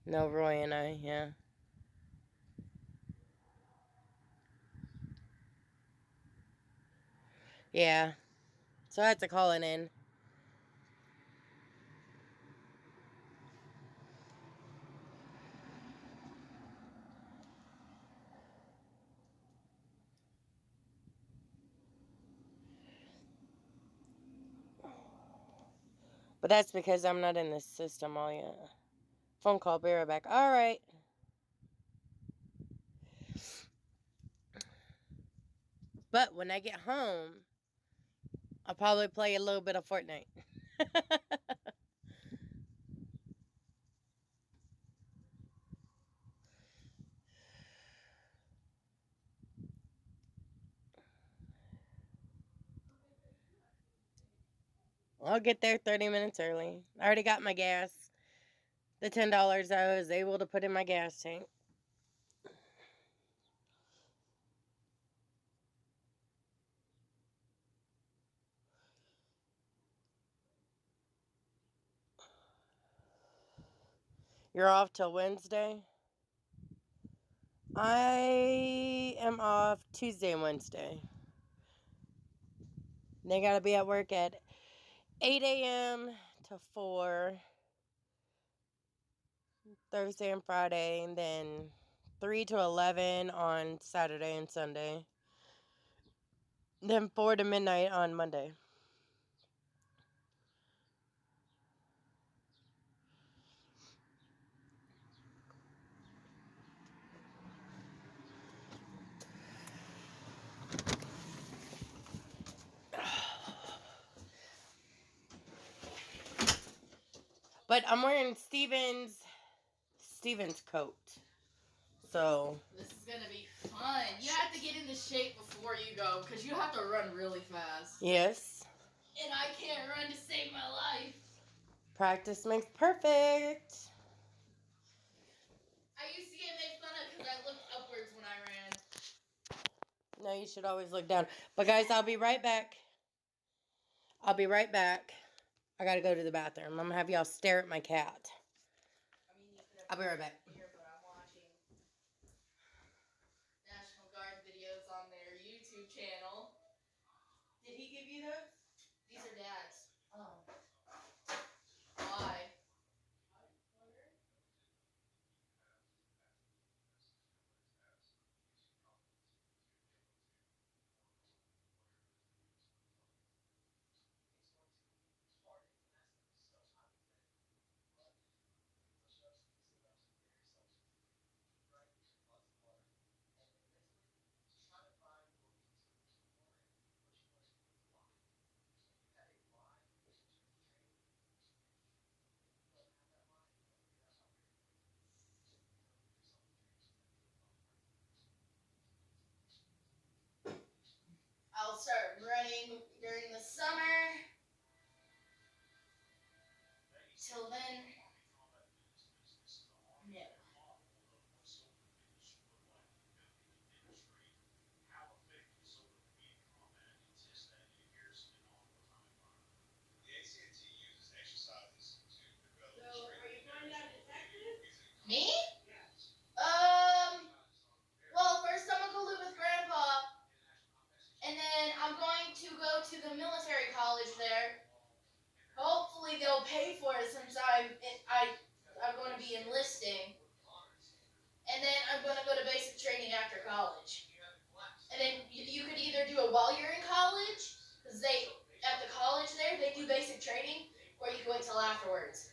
No, Roy and I, yeah. Yeah. So I had to call it in. But that's because I'm not in the system all yet. Phone call, be right back. All right. But when I get home, I'll probably play a little bit of Fortnite. I'll get there 30 minutes early. I already got my gas. The $10 I was able to put in my gas tank. You're off till Wednesday? I am off Tuesday and Wednesday. They gotta be at work at 8 a.m. to 4 Thursday and Friday, and then 3 to 11 on Saturday and Sunday. Then 4 to midnight on Monday. But I'm wearing Steven's coat. So this is gonna be fun. You have to get into shape before you go because you have to run really fast. yes, And I can't run to save my life. practice makes perfect. I used to get made fun of because I looked upwards when I ran. No, you should always look down. But guys, I'll be right back. I gotta go to the bathroom. I'm gonna have y'all stare at my cat. I'll be right back. Here, but I'm watching National Guard videos on their YouTube channel. Did he give you those? These are Dad's. Oh. Why? I'll start running during the summer. Till then, no. So, are you going down to Texas? Me? Well, first I'm gonna go live with Grandpa, and then I'm going to go to the military college there. Hopefully they'll pay for it since I'm going to be enlisting, and then I'm going to go to basic training after college. And then you could either do it while you're in college, because at the college there they do basic training, or you can wait till afterwards.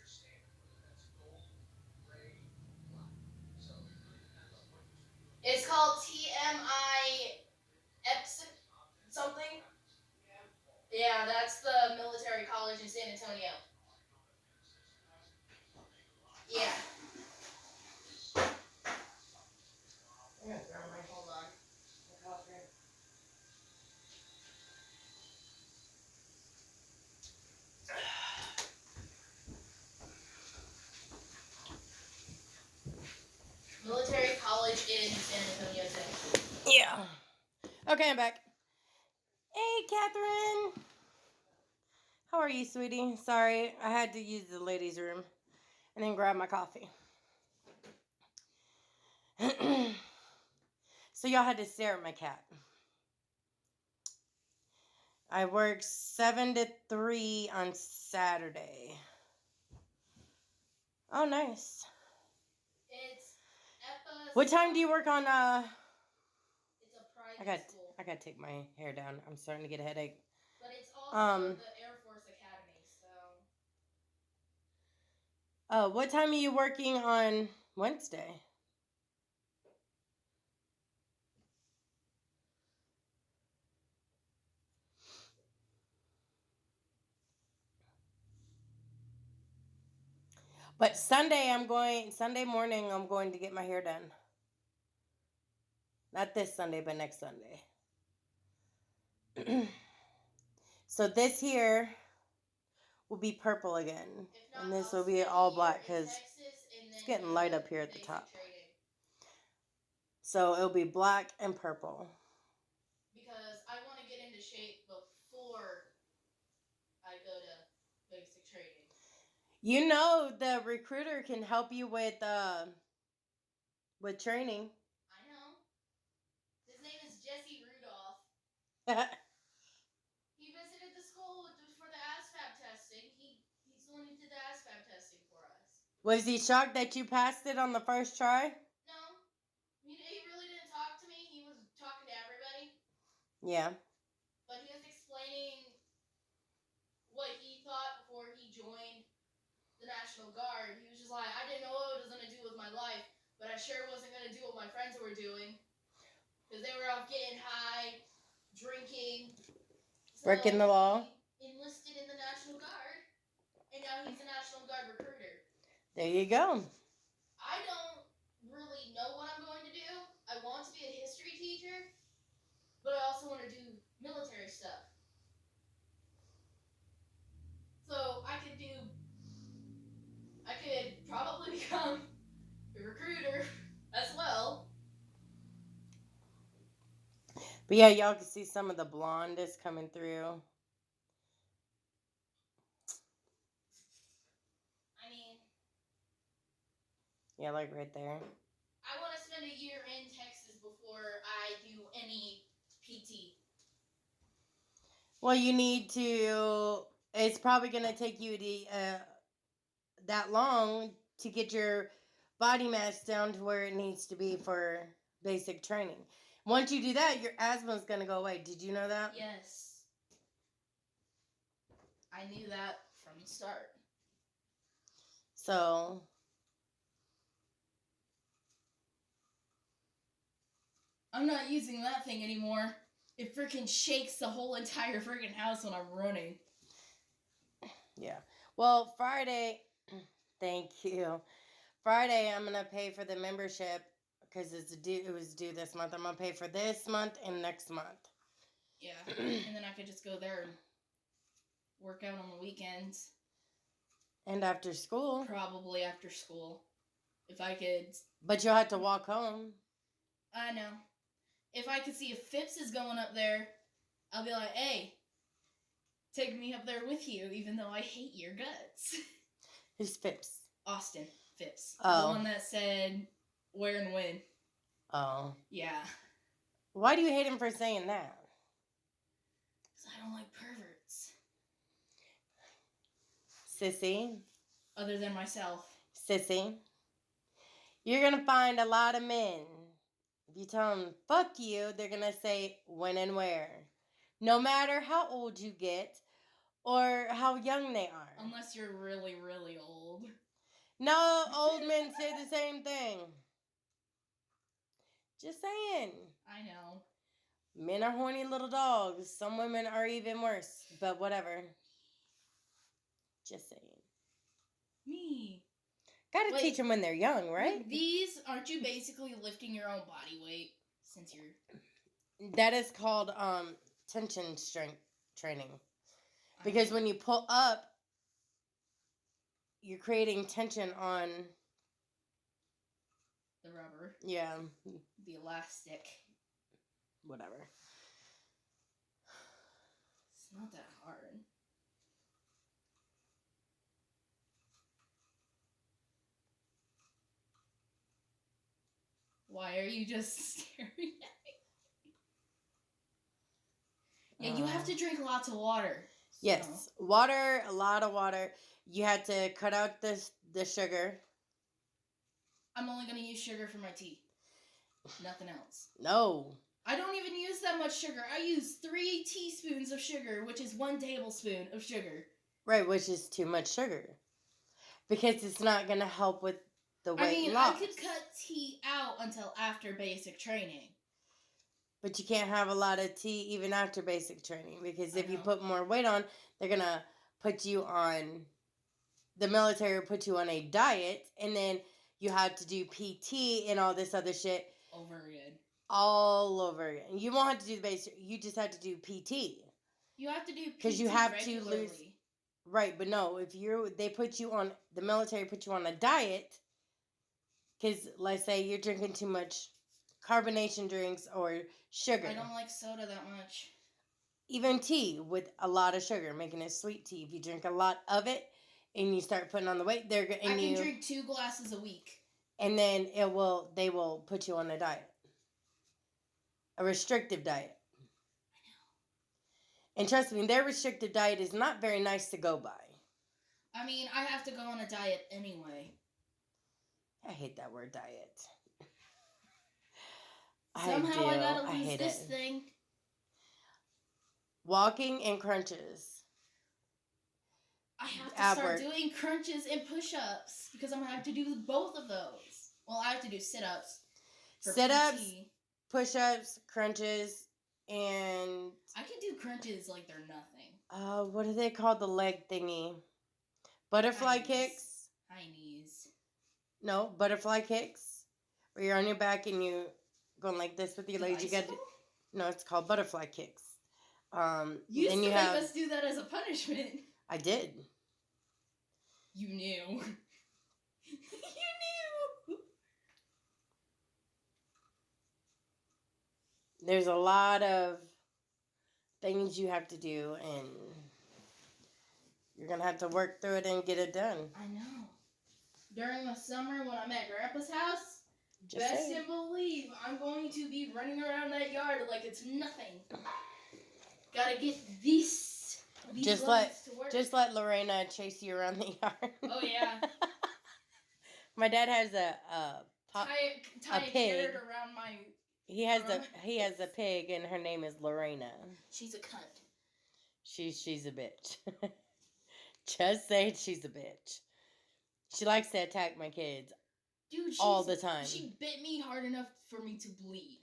It's called TMI Epson something. Yeah, that's the military college in San Antonio. Yeah. Hold on. Military college in San Antonio, Texas. Yeah. Okay, I'm back. Hey, Catherine. How are you, sweetie? Sorry, I had to use the ladies' room and then grab my coffee. So y'all had to stare at my cat. I work 7 to 3 on Saturday. Oh, nice. It's EPA. What time do you work on? It's a private school. I gotta take my hair down. I'm starting to get a headache. But it's also the Air Force Academy, so. What time are you working on Wednesday? But Sunday morning, I'm going to get my hair done. Not this Sunday, but next Sunday. So this here will be purple again. Not, And this will be all black because it's getting light up here at the top. So it'll be black and purple. Because I want to get into shape before I go to basic training. You know the recruiter can help you with training. I know. His name is Jesse Rudolph. He visited the school for the ASVAB testing. He's the one who did the ASVAB testing for us. Was he shocked that you passed it on the first try? No. Yeah. But he was explaining what he thought before he joined the National Guard. He was just like, I didn't know what it was going to do with my life, but I sure wasn't going to do what my friends were doing. Because they were off getting high, drinking. So Breaking the law. he enlisted in the National Guard, and now he's a National Guard recruiter. There you go. I don't really know what I'm going to do. I want to be a history teacher, but I also want to do military stuff. So I could probably become a recruiter as well. But yeah, y'all can see some of the blondest coming through. I mean, Yeah, like right there. I want to spend a year in Texas before I do any PT. Well, you need to. It's probably gonna take you that long to get your body mass down to where it needs to be for basic training. Once you do that, your asthma is gonna go away. Did you know that? Yes. I knew that from the start. So I'm not using that thing anymore. It freaking shakes the whole entire freaking house when I'm running. yeah. Well, Friday. Thank you. Friday, I'm gonna pay for the membership because it was due this month. I'm gonna pay for this month and next month. Yeah, and then I could just go there and work out on the weekends. And after school. Probably after school, if I could. But you'll have to walk home. I know. If I could see if Phipps is going up there, I'll be like, hey, take me up there with you, even though I hate your guts. Who's Phipps? Austin Phipps. Oh. The one that said, where and when. Oh. Yeah. Why do you hate him for saying that? Because I don't like perverts. Sissy. Other than myself. Sissy. You're going to find a lot of men. If you tell them, fuck you, they're going to say when and where. No matter how old you get or how young they are. Unless you're really, really old. No, old men say the same thing. Just saying. I know. Men are horny little dogs. Some women are even worse. But whatever. Just saying. Me. Gotta teach them when they're young, right? With these, aren't you basically lifting your own body weight? Since you're... That is called tension strength training. Because when you pull up, you're creating tension on... the rubber. Yeah. The elastic. Whatever. It's not that hard. Why are you just staring at me? Yeah, you have to drink lots of water. So. Yes. Water, a lot of water. You had to cut out the sugar. I'm only going to use sugar for my tea. Nothing else. No. I don't even use that much sugar. I use 3 teaspoons of sugar, which is 1 tablespoon of sugar. Right, which is too much sugar. Because it's not going to help with the weight loss. I could cut tea out until after basic training. But you can't have a lot of tea even after basic training. Because if you put more weight on, they're going to put you on... The military will put you on a diet. And then you have to do PT and all this other shit. Over again. All over again. You won't have to do the basic. You just have to do PT. You have to do PT because you have regularly. to lose. Right, but no, if they put you on the military, put you on a diet. Because let's say you're drinking too much carbonation drinks or sugar. I don't like soda that much. Even tea with a lot of sugar, making it sweet tea. If you drink a lot of it and you start putting on the weight, I can drink 2 glasses a week. And then they will put you on a diet. A restrictive diet. I know. And trust me, their restrictive diet is not very nice to go by. I mean, I have to go on a diet anyway. I hate that word diet. Somehow I gotta lose this thing. Walking and crunches. I have to Ab start work. doing crunches and push-ups because I'm gonna have to do both of those. Well, I have to do sit-ups. For Sit-ups, PT. push-ups, crunches, and I can do crunches like they're nothing. what do they call the leg thingy? Butterfly High knees. kicks? High knees. No, butterfly kicks. Where you're on your back and you going like this with your legs. You got no, it's called butterfly kicks. You used to make us do that as a punishment. I did. You knew. You knew. There's a lot of things you have to do, and you're going to have to work through it and get it done. I know. During the summer when I'm at Grandpa's house, Just best saying. and believe I'm going to be running around that yard like it's nothing. Gotta get these legs to work. Just let Lorena chase you around the yard. Oh, yeah. My dad has a tie a pig. carrot around my... He has a pig, and her name is Lorena. She's a cunt. She's a bitch. Just say she's a bitch. She likes to attack my kids. Dude, all the time. She bit me hard enough for me to bleed.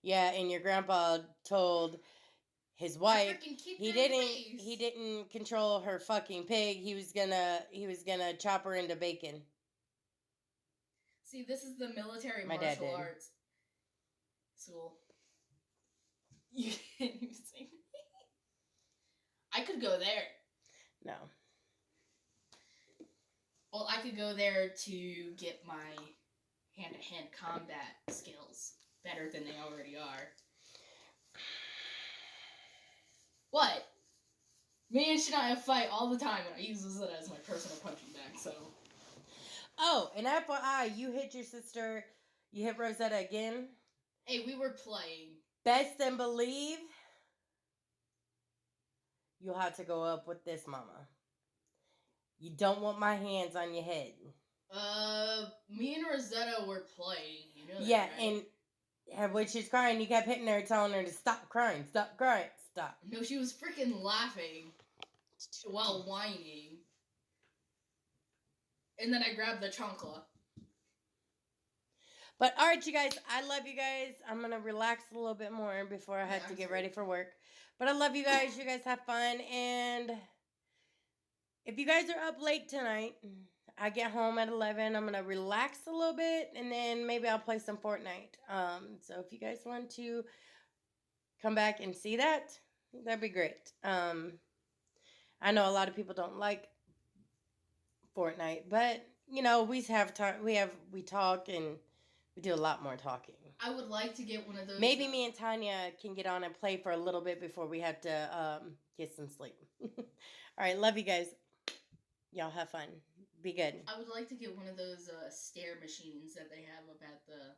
Yeah, and your grandpa told his wife he didn't control her fucking pig. He was gonna chop her into bacon. See, this is the military martial arts school. You can't even say. I could go there. No. Well, I could go there to get my hand-to-hand combat skills better than they already are. What? Me and Shania fight all the time, and I use it as my personal punching bag, so... Oh, and FYI, you hit your sister, you hit Rosetta again. Hey, we were playing. Best and believe you'll have to go up with this, mama. You don't want my hands on your head. Me and Rosetta were playing. You know that, yeah, right? And when she's crying, you kept hitting her, telling her to stop crying, stop crying, stop. No, she was freaking laughing while whining. And then I grabbed the chancla. But all right, you guys, I love you guys. I'm going to relax a little bit more before I have to get ready for work. But I love you guys. You guys have fun. And if you guys are up late tonight, I get home at 11. I'm going to relax a little bit, and then maybe I'll play some Fortnite. So if you guys want to come back and see that, that'd be great. I know a lot of people don't like Fortnite, but you know, we have time. We talk, and we do a lot more talking. I would like to get one of those. Maybe me and Tanya can get on and play for a little bit before we have to get some sleep. All right, love you guys. Y'all have fun. Be good. I would like to get one of those stair machines that they have up at the